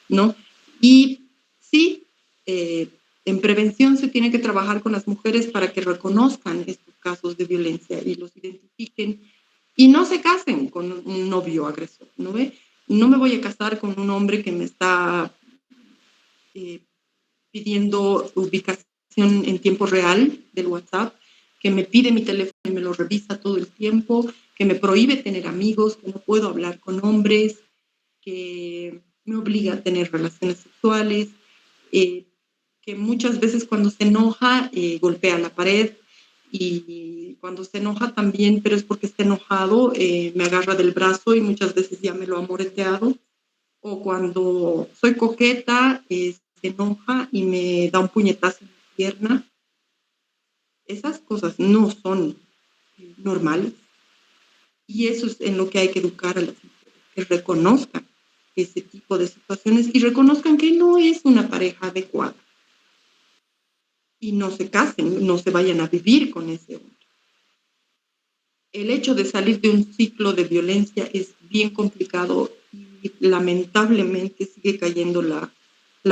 ¿no? Y sí, en prevención se tiene que trabajar con las mujeres para que reconozcan estos casos de violencia y los identifiquen y no se casen con un novio agresor, ¿no ve? No me voy a casar con un hombre que me está pidiendo ubicación en tiempo real del WhatsApp, que me pide mi teléfono y me lo revisa todo el tiempo, que me prohíbe tener amigos, que no puedo hablar con hombres, que me obliga a tener relaciones sexuales, que muchas veces cuando se enoja golpea la pared, y cuando se enoja también, pero es porque está enojado, me agarra del brazo y muchas veces ya me lo ha moreteado. O cuando soy coqueta, se enoja y me da un puñetazo en la pierna. Esas cosas no son normales. Y eso es en lo que hay que educar a las mujeres, que reconozcan ese tipo de situaciones y reconozcan que no es una pareja adecuada. Y no se casen, no se vayan a vivir con ese hombre. El hecho de salir de un ciclo de violencia es bien complicado, y lamentablemente sigue cayendo la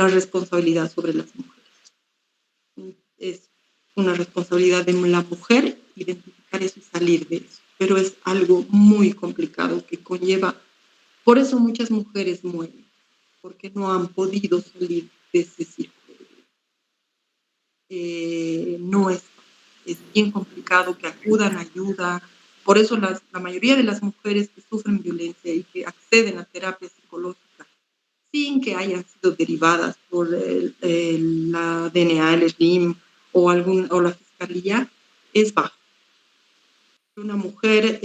responsabilidad sobre las mujeres. Es una responsabilidad de la mujer identificar eso y salir de eso, pero es algo muy complicado que conlleva, por eso muchas mujeres mueren, porque no han podido salir de ese círculo. No es es bien complicado que acudan a ayuda. Por eso la mayoría de las mujeres que sufren violencia y que acceden a terapia psicológica sin que hayan sido derivadas por la DNA, el SLIM o la fiscalía, es bajo. Una mujer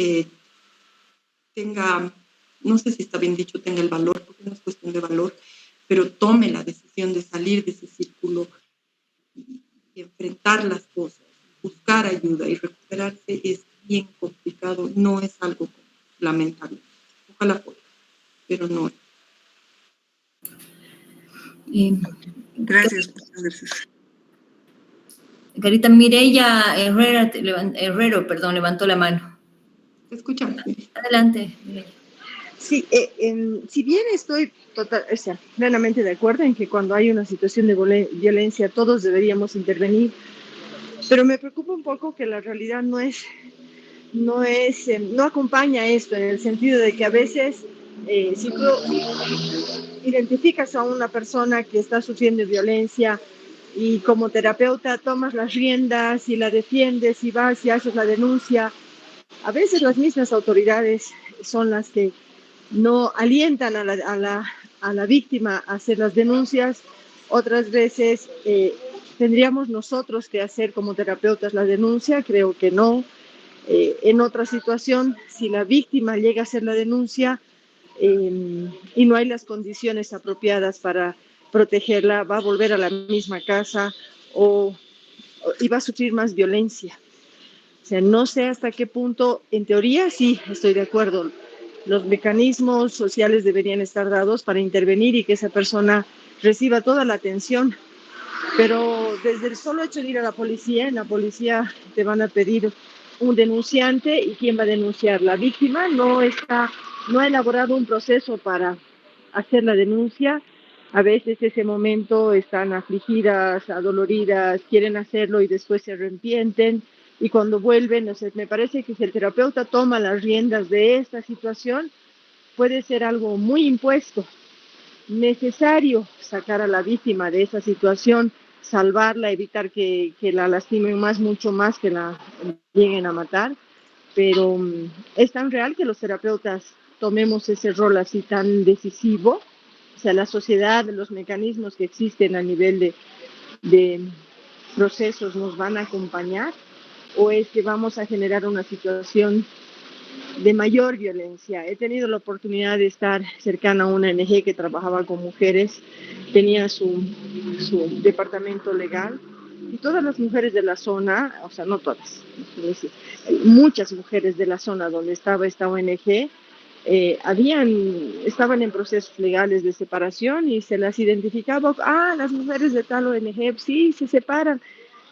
tenga, no sé si está bien dicho, tenga el valor, porque no es cuestión de valor, pero tome la decisión de salir de ese círculo y enfrentar las cosas, buscar ayuda y recuperarse es bien complicado, no es algo lamentable. Ojalá fuera, pero no es. Gracias, muchas gracias. Carita Mireya Herrero, levantó la mano. Te escuchamos. Adelante, Mireya. Sí, si bien estoy plenamente de acuerdo en que cuando hay una situación de violencia todos deberíamos intervenir, pero me preocupa un poco que la realidad no acompaña esto, en el sentido de que a veces si tú identificas a una persona que está sufriendo violencia y como terapeuta tomas las riendas y la defiendes y vas y haces la denuncia, a veces las mismas autoridades son las que no alientan a la víctima a hacer las denuncias. Otras veces tendríamos nosotros que hacer como terapeutas la denuncia, creo que no. En otra situación, si la víctima llega a hacer la denuncia y no hay las condiciones apropiadas para protegerla, va a volver a la misma casa y va a sufrir más violencia. O sea, no sé hasta qué punto, en teoría sí, estoy de acuerdo. Los mecanismos sociales deberían estar dados para intervenir y que esa persona reciba toda la atención. Pero desde el solo hecho de ir a la policía, en la policía te van a pedir un denunciante y quién va a denunciar. La víctima no ha elaborado un proceso para hacer la denuncia. A veces ese momento están afligidas, adoloridas, quieren hacerlo y después se arrepienten. Y cuando vuelven, me parece que si el terapeuta toma las riendas de esta situación, puede ser algo muy impuesto, necesario sacar a la víctima de esa situación, salvarla, evitar que la lastimen mucho más, que la lleguen a matar. Pero es tan real que los terapeutas tomemos ese rol así tan decisivo. O sea, la sociedad, los mecanismos que existen a nivel de procesos nos van a acompañar, o es que vamos a generar una situación de mayor violencia. He tenido la oportunidad de estar cercana a una ONG que trabajaba con mujeres, tenía su departamento legal y todas las mujeres de la zona, o sea, no todas, muchas mujeres de la zona donde estaba esta ONG, estaban en procesos legales de separación y se las identificaba, las mujeres de tal ONG, sí, se separan.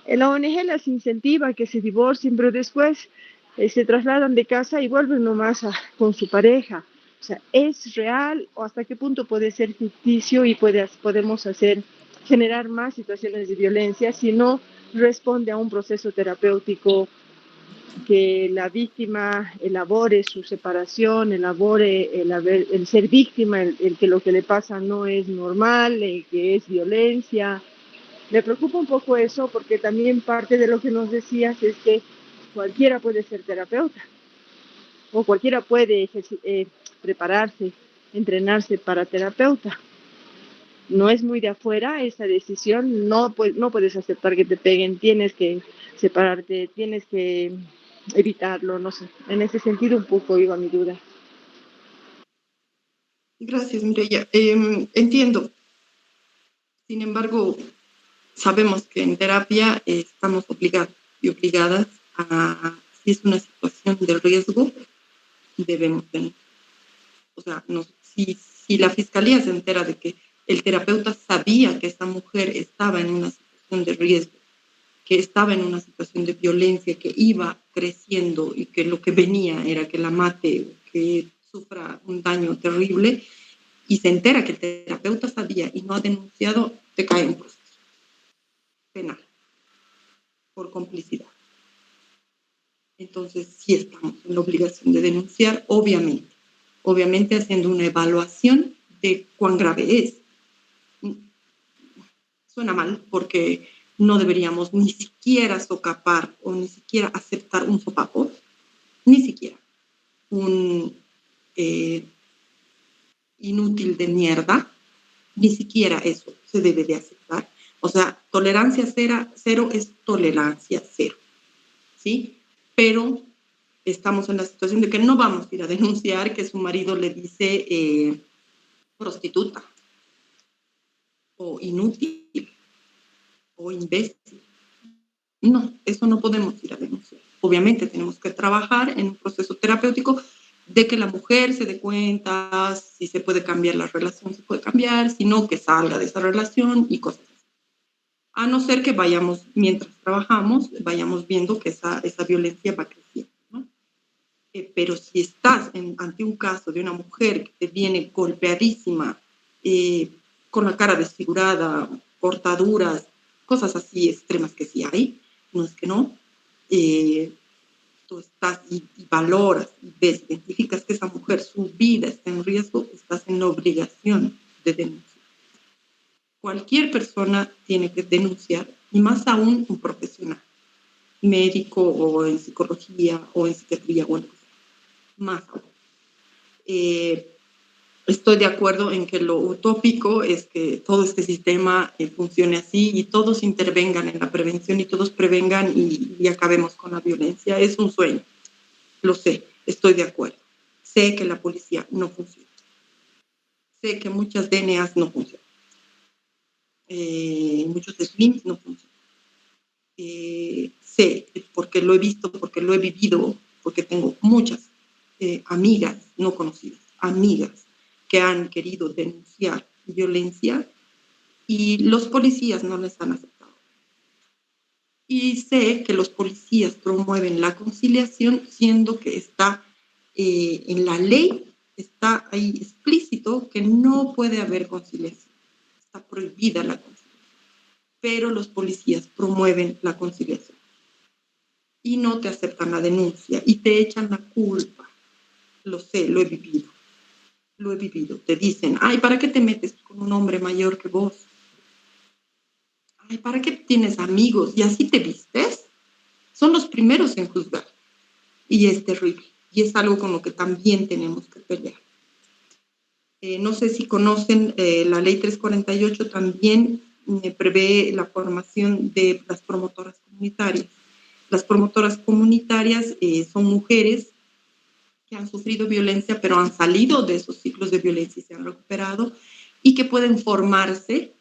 La ONG las incentiva a que se divorcien, pero después se trasladan de casa y vuelven nomás con su pareja. O sea, ¿es real o hasta qué punto puede ser ficticio y podemos generar más situaciones de violencia si no responde a un proceso terapéutico, que la víctima elabore su separación, elabore el ser víctima, el que lo que le pasa no es normal, que es violencia? Me preocupa un poco eso porque también parte de lo que nos decías es que cualquiera puede ser terapeuta o cualquiera puede prepararse, entrenarse para terapeuta. No es muy de afuera esa decisión, no puedes aceptar que te peguen, tienes que separarte, tienes que evitarlo, no sé. En ese sentido un poco iba mi duda. Gracias, Mireya. Entiendo. Sin embargo, sabemos que en terapia estamos obligados y obligadas a, si es una situación de riesgo, debemos venir. O sea, si la fiscalía se entera de que el terapeuta sabía que esta mujer estaba en una situación de riesgo, que estaba en una situación de violencia, que iba creciendo y que lo que venía era que la mate o que sufra un daño terrible, y se entera que el terapeuta sabía y no ha denunciado, te cae un proceso penal por complicidad. Entonces, sí estamos en la obligación de denunciar, obviamente haciendo una evaluación de cuán grave es. Suena mal porque no deberíamos ni siquiera socapar o ni siquiera aceptar un sopapo, ni siquiera un inútil de mierda, ni siquiera eso se debe de aceptar. O sea, tolerancia cero es tolerancia cero, ¿sí? Pero estamos en la situación de que no vamos a ir a denunciar que su marido le dice prostituta o inútil o imbécil. No, eso no podemos ir a denunciar. Obviamente tenemos que trabajar en un proceso terapéutico de que la mujer se dé cuenta, si se puede cambiar la relación, se puede cambiar, si no, que salga de esa relación y cosas así. A no ser que vayamos, mientras trabajamos, vayamos viendo que esa violencia va creciendo, ¿no? Pero si estás ante un caso de una mujer que te viene golpeadísima, con la cara desfigurada, cortaduras, cosas así extremas que sí hay, no es que no, tú estás y valoras y ves, identificas que esa mujer, su vida está en riesgo, estás en la obligación de denunciar. Cualquier persona tiene que denunciar, y más aún un profesional, médico o en psicología o en psiquiatría o en más aún. Estoy de acuerdo en que lo utópico es que todo este sistema funcione así y todos intervengan en la prevención y todos prevengan y acabemos con la violencia. Es un sueño, lo sé, estoy de acuerdo. Sé que la policía no funciona. Sé que muchas DNAs no funcionan. Muchos SLIMs no funcionan. Sé, porque lo he visto, porque lo he vivido, porque tengo muchas amigas no conocidas, amigas que han querido denunciar violencia y los policías no les han aceptado. Y sé que los policías promueven la conciliación, siendo que está en la ley, está ahí explícito que no puede haber conciliación. Está prohibida la conciliación. Pero los policías promueven la conciliación y no te aceptan la denuncia y te echan la culpa. Lo sé, lo he vivido. Lo he vivido. Te dicen, ay, ¿para qué te metes con un hombre mayor que vos? Ay, ¿para qué tienes amigos? ¿Y así te vistes? Son los primeros en juzgar. Y es terrible. Y es algo con lo que también tenemos que pelear. No sé si conocen, la ley 348 también prevé la formación de las promotoras comunitarias. Las promotoras comunitarias son mujeres que han sufrido violencia, pero han salido de esos ciclos de violencia y se han recuperado y que pueden formarse.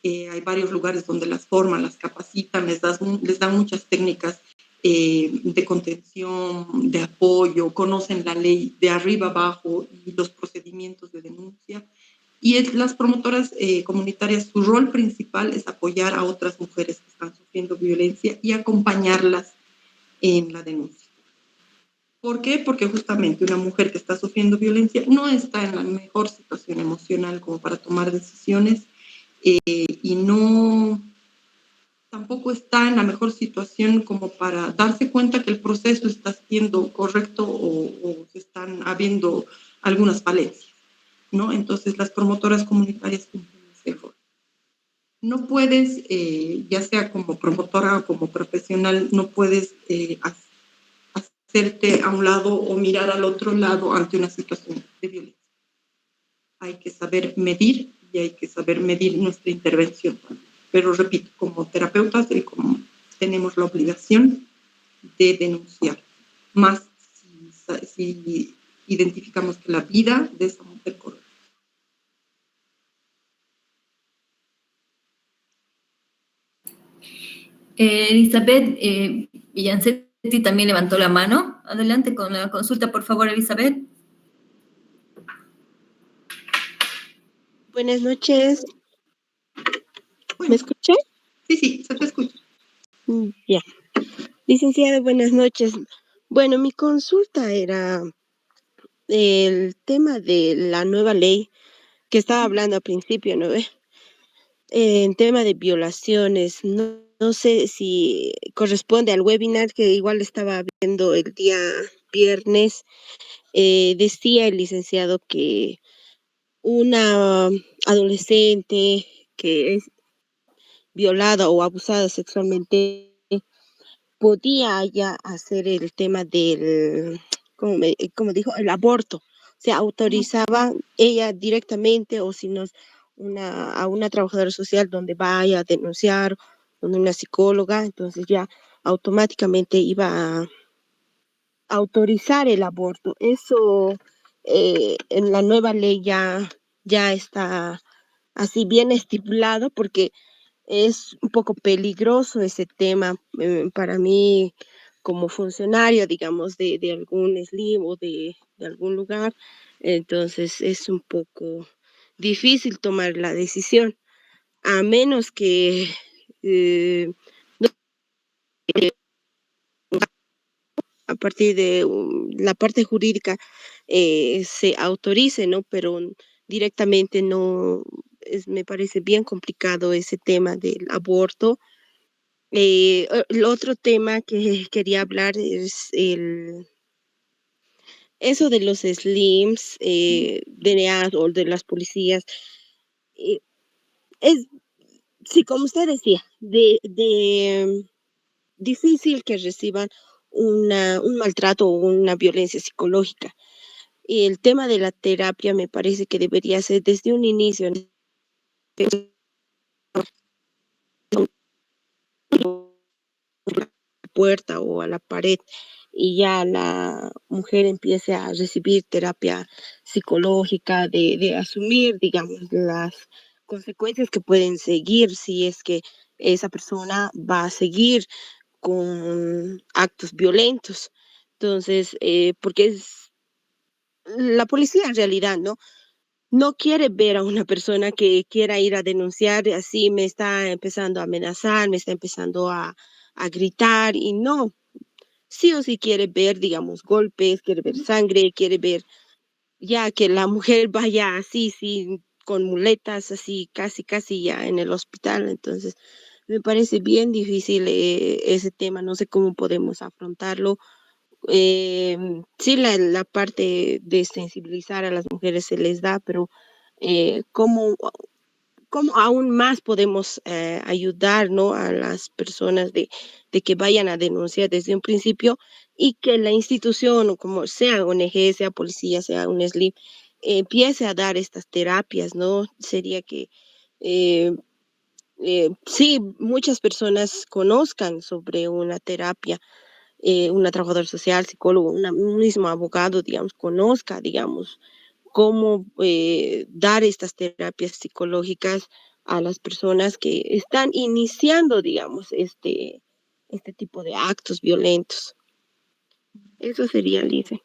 Hay varios lugares donde las forman, las capacitan, les dan muchas técnicas de contención, de apoyo, conocen la ley de arriba abajo y los procedimientos de denuncia. Y las promotoras comunitarias, su rol principal es apoyar a otras mujeres que están sufriendo violencia y acompañarlas en la denuncia. ¿Por qué? Porque justamente una mujer que está sufriendo violencia no está en la mejor situación emocional como para tomar decisiones y no tampoco está en la mejor situación como para darse cuenta que el proceso está siendo correcto o se están habiendo algunas falencias, ¿no? Entonces las promotoras comunitarias cumplen ese rol. No puedes, ya sea como promotora o como profesional, no puedes hacerte a un lado o mirar al otro lado ante una situación de violencia. Hay que saber medir y hay que saber medir nuestra intervención. Pero repito, como terapeutas tenemos la obligación de denunciar, más si identificamos que la vida de esa mujer corre. Elizabeth Villancetti también levantó la mano. Adelante con la consulta, por favor, Elizabeth. Buenas noches. ¿Me escucha? Sí, se te escucha. Ya. Licenciada, buenas noches. Bueno, mi consulta era el tema de la nueva ley que estaba hablando al principio, ¿no? En tema de violaciones, no sé si corresponde al webinar que igual estaba viendo el día viernes. Decía el licenciado que una adolescente que es violada o abusada sexualmente, podía ya hacer el tema del, como dijo, el aborto. Se autorizaba ella directamente o si no, a una trabajadora social donde vaya a denunciar, donde una psicóloga, entonces ya automáticamente iba a autorizar el aborto. Eso en la nueva ley ya está así bien estipulado porque es un poco peligroso ese tema para mí como funcionario, digamos, de algún SLIM o de algún lugar. Entonces es un poco difícil tomar la decisión, a menos que a partir de la parte jurídica se autorice, ¿no? Pero directamente no, me parece bien complicado ese tema del aborto. El otro tema que quería hablar es eso de los SLIMs, DNA o de las policías. eh, es, sí, como usted decía, difícil que reciban un maltrato o una violencia psicológica. Y el tema de la terapia me parece que debería ser desde un inicio, puerta o a la pared y ya la mujer empiece a recibir terapia psicológica, de asumir, digamos, las consecuencias que pueden seguir si es que esa persona va a seguir con actos violentos. Entonces, porque es la policía en realidad, ¿no? No quiere ver a una persona que quiera ir a denunciar, así me está empezando a amenazar, me está empezando a gritar y no, sí o sí quiere ver, digamos, golpes, quiere ver sangre, quiere ver ya que la mujer vaya así, sí, con muletas, así, casi, casi ya en el hospital. Entonces, me parece bien difícil ese tema, no sé cómo podemos afrontarlo. Sí, la parte de sensibilizar a las mujeres se les da, pero ¿cómo, cómo aún más podemos ayudar, ¿no? A las personas de que vayan a denunciar desde un principio y que la institución, o como sea ONG, sea policía, sea un SLIM, empiece a dar estas terapias, ¿no? Sería que eh, sí, muchas personas conozcan sobre una terapia, una trabajadora social, psicólogo, un mismo abogado, digamos, conozca, digamos, cómo dar estas terapias psicológicas a las personas que están iniciando, digamos, este tipo de actos violentos. Eso sería, Lice.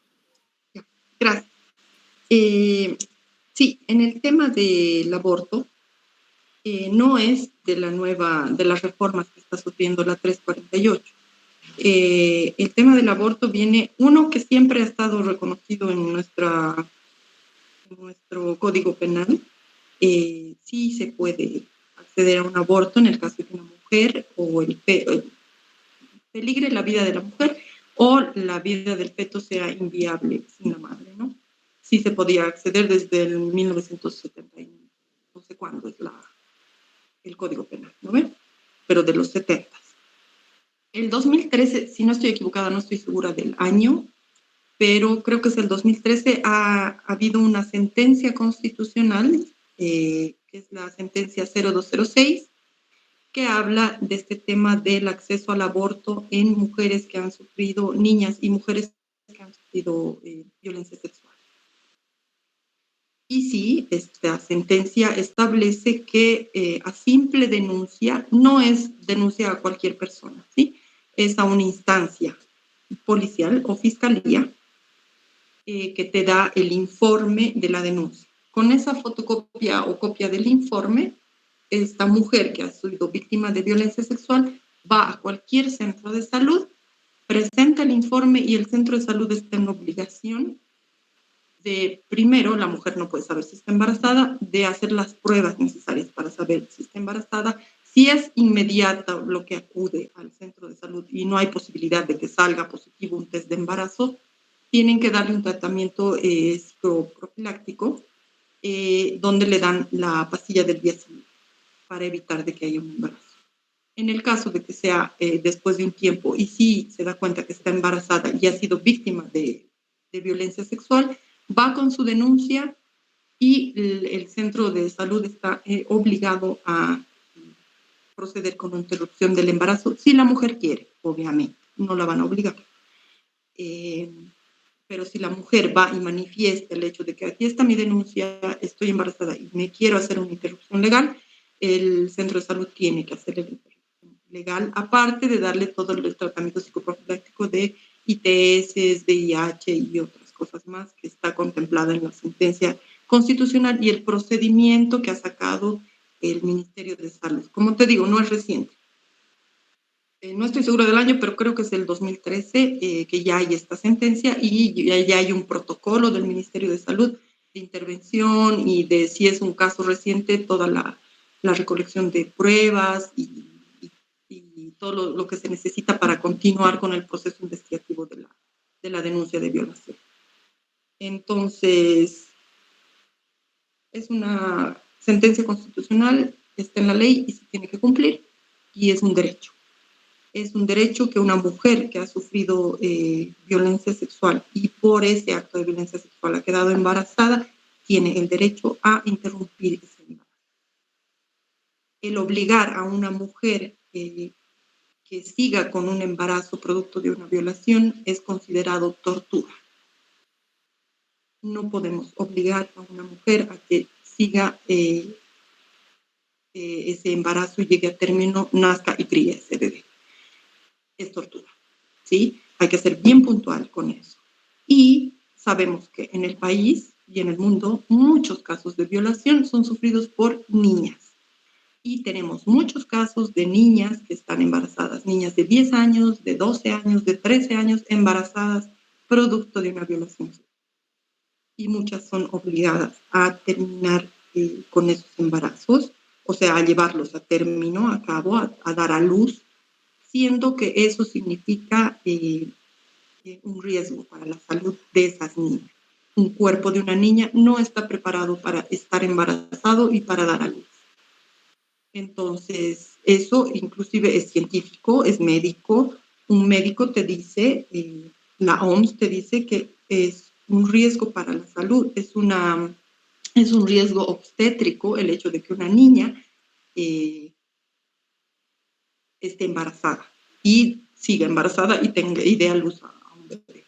Gracias. Sí, en el tema del aborto, no es de las reformas que está sufriendo la 348. El tema del aborto viene, uno que siempre ha estado reconocido en nuestro Código Penal, sí se puede acceder a un aborto en el caso de que una mujer o peligre la vida de la mujer o la vida del feto sea inviable sin la madre, ¿no? Sí se podía acceder desde el 1970, no sé cuándo es el Código Penal, ¿no ven? Pero de los 70. El 2013, si no estoy equivocada, no estoy segura del año, pero creo que es el 2013, ha habido una sentencia constitucional, que es la sentencia 0206, que habla de este tema del acceso al aborto en mujeres que han sufrido, niñas y mujeres que han sufrido violencia sexual. Y sí, esta sentencia establece que a simple denuncia, no es denuncia a cualquier persona, ¿sí? Es a una instancia policial o fiscalía que te da el informe de la denuncia. Con esa fotocopia o copia del informe, esta mujer que ha sido víctima de violencia sexual va a cualquier centro de salud, presenta el informe y el centro de salud está en obligación de, primero, la mujer no puede saber si está embarazada, de hacer las pruebas necesarias para saber si está embarazada. Si es inmediata lo que acude al centro de salud y no hay posibilidad de que salga positivo un test de embarazo, tienen que darle un tratamiento psicoprofiláctico donde le dan la pastilla del día siguiente para evitar de que haya un embarazo. En el caso de que sea después de un tiempo y sí se da cuenta que está embarazada y ha sido víctima de violencia sexual, va con su denuncia y el centro de salud está obligado a proceder con una interrupción del embarazo, si la mujer quiere, obviamente, no la van a obligar. Pero si la mujer va y manifiesta el hecho de que aquí está mi denuncia, estoy embarazada y me quiero hacer una interrupción legal, el centro de salud tiene que hacer la interrupción legal, aparte de darle todo el tratamiento psicoprofiláctico de ITS, VIH y otras cosas más que está contemplada en la sentencia constitucional y el procedimiento que ha sacado el Ministerio de Salud. Como te digo, no es reciente. No estoy segura del año, pero creo que es el 2013 que ya hay esta sentencia y ya hay un protocolo del Ministerio de Salud de intervención y de si es un caso reciente, toda la recolección de pruebas y todo lo que se necesita para continuar con el proceso investigativo de la denuncia de violación. Entonces, es una sentencia constitucional, está en la ley y se tiene que cumplir y es un derecho. Es un derecho que una mujer que ha sufrido violencia sexual y por ese acto de violencia sexual ha quedado embarazada, tiene el derecho a interrumpir ese embarazo. El obligar a una mujer que siga con un embarazo producto de una violación es considerado tortura. No podemos obligar a una mujer a que siga ese embarazo y llegue a término, nazca y críe ese bebé. Es tortura, ¿sí? Hay que ser bien puntual con eso. Y sabemos que en el país y en el mundo muchos casos de violación son sufridos por niñas. Y tenemos muchos casos de niñas que están embarazadas, niñas de 10 años, de 12 años, de 13 años, embarazadas producto de una violación. Y muchas son obligadas a terminar con esos embarazos, o sea, a llevarlos a término, a cabo, a dar a luz, siendo que eso significa un riesgo para la salud de esas niñas. Un cuerpo de una niña no está preparado para estar embarazado y para dar a luz. Entonces, eso inclusive es científico, es médico. Un médico te dice, la OMS te dice que es un riesgo para la salud, es un riesgo obstétrico el hecho de que una niña esté embarazada y siga embarazada y dé a luz a un bebé.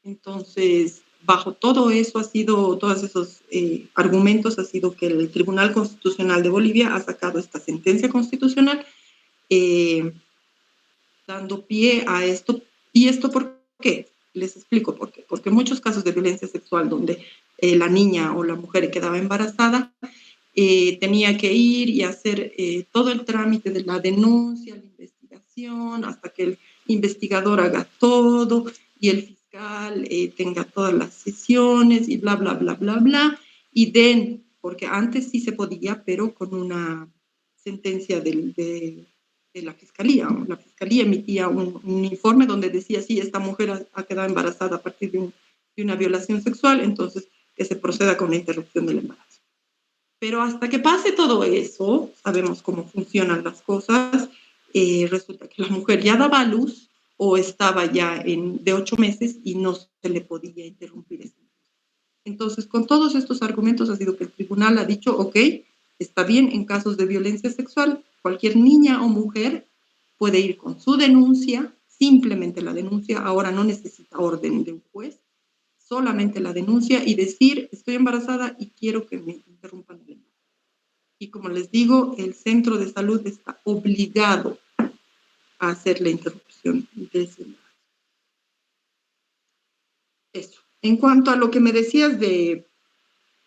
Entonces, bajo todo eso todos esos argumentos ha sido que el Tribunal Constitucional de Bolivia ha sacado esta sentencia constitucional dando pie a esto. ¿Y esto por qué? Les explico por qué. Porque en muchos casos de violencia sexual donde la niña o la mujer quedaba embarazada, tenía que ir y hacer todo el trámite de la denuncia, la investigación, hasta que el investigador haga todo y el fiscal tenga todas las sesiones y bla, bla, bla, bla, bla, y porque antes sí se podía, pero con una sentencia de la fiscalía. La fiscalía emitía un informe donde decía, sí, esta mujer ha quedado embarazada a partir de una violación sexual, entonces que se proceda con la interrupción del embarazo. Pero hasta que pase todo eso, sabemos cómo funcionan las cosas, resulta que la mujer ya daba a luz o estaba ya de 8 meses y no se le podía interrumpir ese embarazo. Entonces, con todos estos argumentos ha sido que el tribunal ha dicho, ok, está bien, en casos de violencia sexual, cualquier niña o mujer puede ir con su denuncia, simplemente la denuncia, ahora no necesita orden de un juez, solamente la denuncia y decir, estoy embarazada y quiero que me interrumpan el embarazo. Y como les digo, el centro de salud está obligado a hacer la interrupción de ese embarazo. Eso. En cuanto a lo que me decías de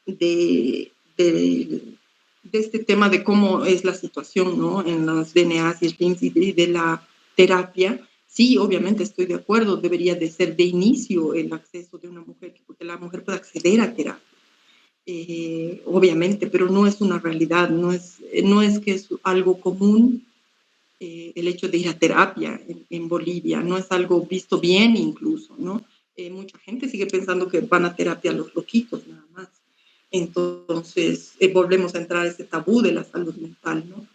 este tema de cómo es la situación, ¿no? En los DNAs y el LIMS y de la terapia, sí, obviamente estoy de acuerdo, debería de ser de inicio el acceso de una mujer, porque la mujer puede acceder a terapia, obviamente, pero no es una realidad, no es que es algo común el hecho de ir a terapia en Bolivia, no es algo visto bien incluso, ¿no? Mucha gente sigue pensando que van a terapia los loquitos nada más. Entonces, volvemos a entrar a ese tabú de la salud mental, ¿no?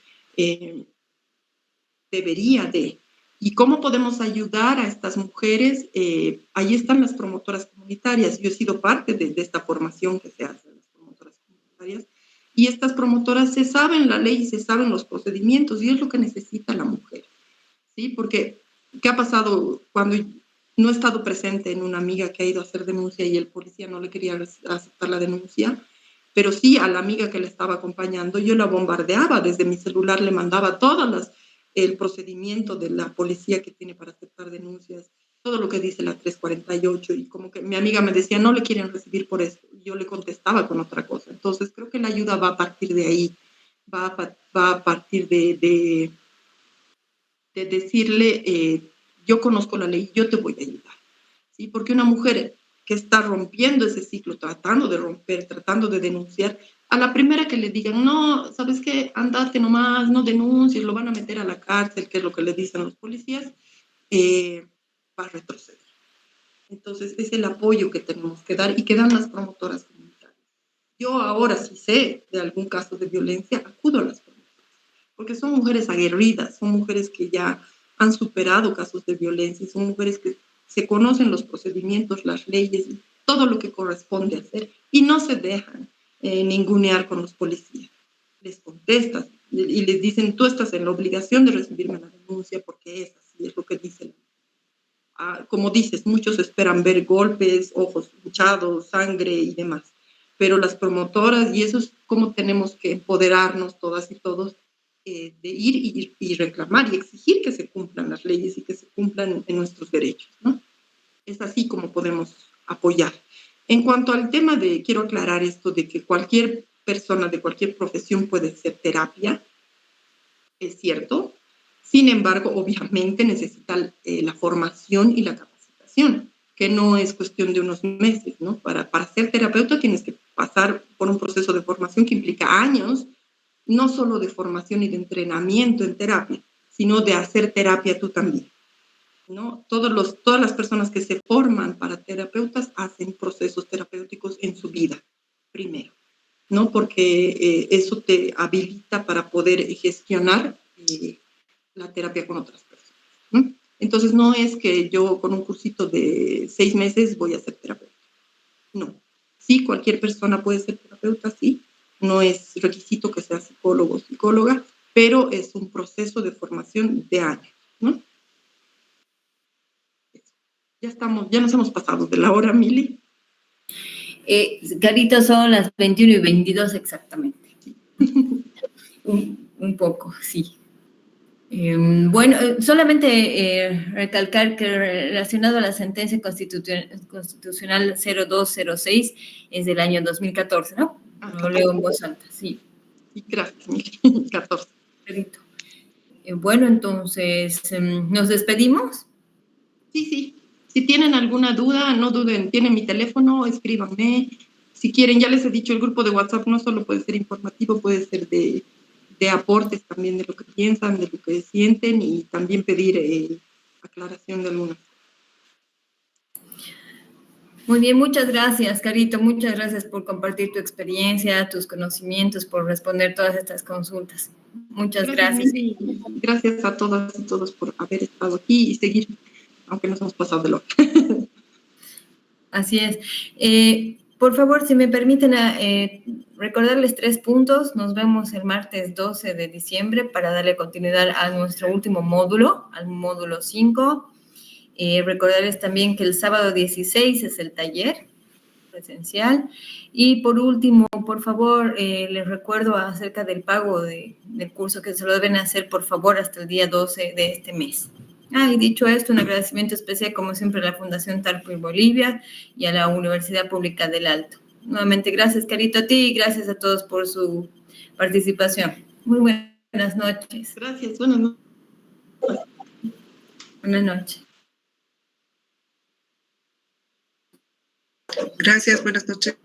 debería de. ¿Y cómo podemos ayudar a estas mujeres? Ahí están las promotoras comunitarias. Yo he sido parte de esta formación que se hace en las promotoras comunitarias. Y estas promotoras se saben la ley y se saben los procedimientos, y es lo que necesita la mujer, ¿sí? Porque, ¿qué ha pasado cuando no he estado presente en una amiga que ha ido a hacer denuncia y el policía no le quería aceptar la denuncia? Pero sí, a la amiga que le estaba acompañando, yo la bombardeaba desde mi celular, le mandaba el procedimiento de la policía que tiene para aceptar denuncias, todo lo que dice la 348, y como que mi amiga me decía, no le quieren recibir por esto, y yo le contestaba con otra cosa. Entonces, creo que la ayuda va a partir de ahí, va a partir de decirle, yo conozco la ley, yo te voy a ayudar, ¿sí? Porque una mujer que está rompiendo ese ciclo, tratando de romper, tratando de denunciar, a la primera que le digan, no, ¿sabes qué? Andate nomás, no denuncies, lo van a meter a la cárcel, que es lo que le dicen los policías, va a retroceder. Entonces, es el apoyo que tenemos que dar y que dan las promotoras comunitarias. Yo ahora, si sé de algún caso de violencia, acudo a las promotoras, porque son mujeres aguerridas, son mujeres que ya han superado casos de violencia, son mujeres que se conocen los procedimientos, las leyes, todo lo que corresponde hacer, y no se dejan ningunear con los policías. Les contestas y les dicen, tú estás en la obligación de recibirme la denuncia porque es así, es lo que dice. Como dices, muchos esperan ver golpes, ojos hinchados, sangre y demás, pero las promotoras, y eso es como tenemos que empoderarnos todas y todos, de ir y reclamar y exigir que se cumplan las leyes y que se cumplan en nuestros derechos, ¿no? Es así como podemos apoyar. En cuanto al tema quiero aclarar esto de que cualquier persona de cualquier profesión puede hacer terapia, es cierto. Sin embargo, obviamente necesita la formación y la capacitación, que no es cuestión de unos meses, ¿no? Para ser terapeuta tienes que pasar por un proceso de formación que implica años, no solo de formación y de entrenamiento en terapia, sino de hacer terapia tú también, ¿no? Todas las personas que se forman para terapeutas hacen procesos terapéuticos en su vida, primero, ¿no? Porque eso te habilita para poder gestionar la terapia con otras personas, ¿no? Entonces, no es que yo con un cursito de 6 meses voy a ser terapeuta. No. Sí, cualquier persona puede ser terapeuta, sí. No es requisito que sea psicólogo o psicóloga, pero es un proceso de formación de años, ¿no? Ya nos hemos pasado de la hora, Mili. Carito, son las 21:22 exactamente. un poco, sí. Bueno, solamente recalcar que relacionado a la sentencia constitucional 0206 es del año 2014, ¿no? Lo leo en voz alta, sí. Sí, gracias, Mili. 14. Bueno, entonces, ¿nos despedimos? Sí. Si tienen alguna duda, no duden, tienen mi teléfono, escríbanme. Si quieren, ya les he dicho, el grupo de WhatsApp no solo puede ser informativo, puede ser de aportes también de lo que piensan, de lo que sienten, y también pedir aclaración de algunas. Muy bien, muchas gracias, Carito. Muchas gracias por compartir tu experiencia, tus conocimientos, por responder todas estas consultas. Muchas gracias. Gracias a todas y todos por haber estado aquí y seguir, aunque nos hemos pasado de lo. Así es. Por favor, si me permiten recordarles 3 puntos. Nos vemos el martes 12 de diciembre para darle continuidad a nuestro último módulo, al módulo 5. Recordarles también que el sábado 16 es el taller presencial. Y por último, por favor, les recuerdo acerca del pago del curso, que se lo deben hacer, por favor, hasta el día 12 de este mes. Y dicho esto, un agradecimiento especial, como siempre, a la Fundación Tarpo y Bolivia y a la Universidad Pública del Alto. Nuevamente, gracias, Carito, a ti, y gracias a todos por su participación. Muy buenas noches. Gracias, buenas noches. Buenas noches. Gracias, buenas noches.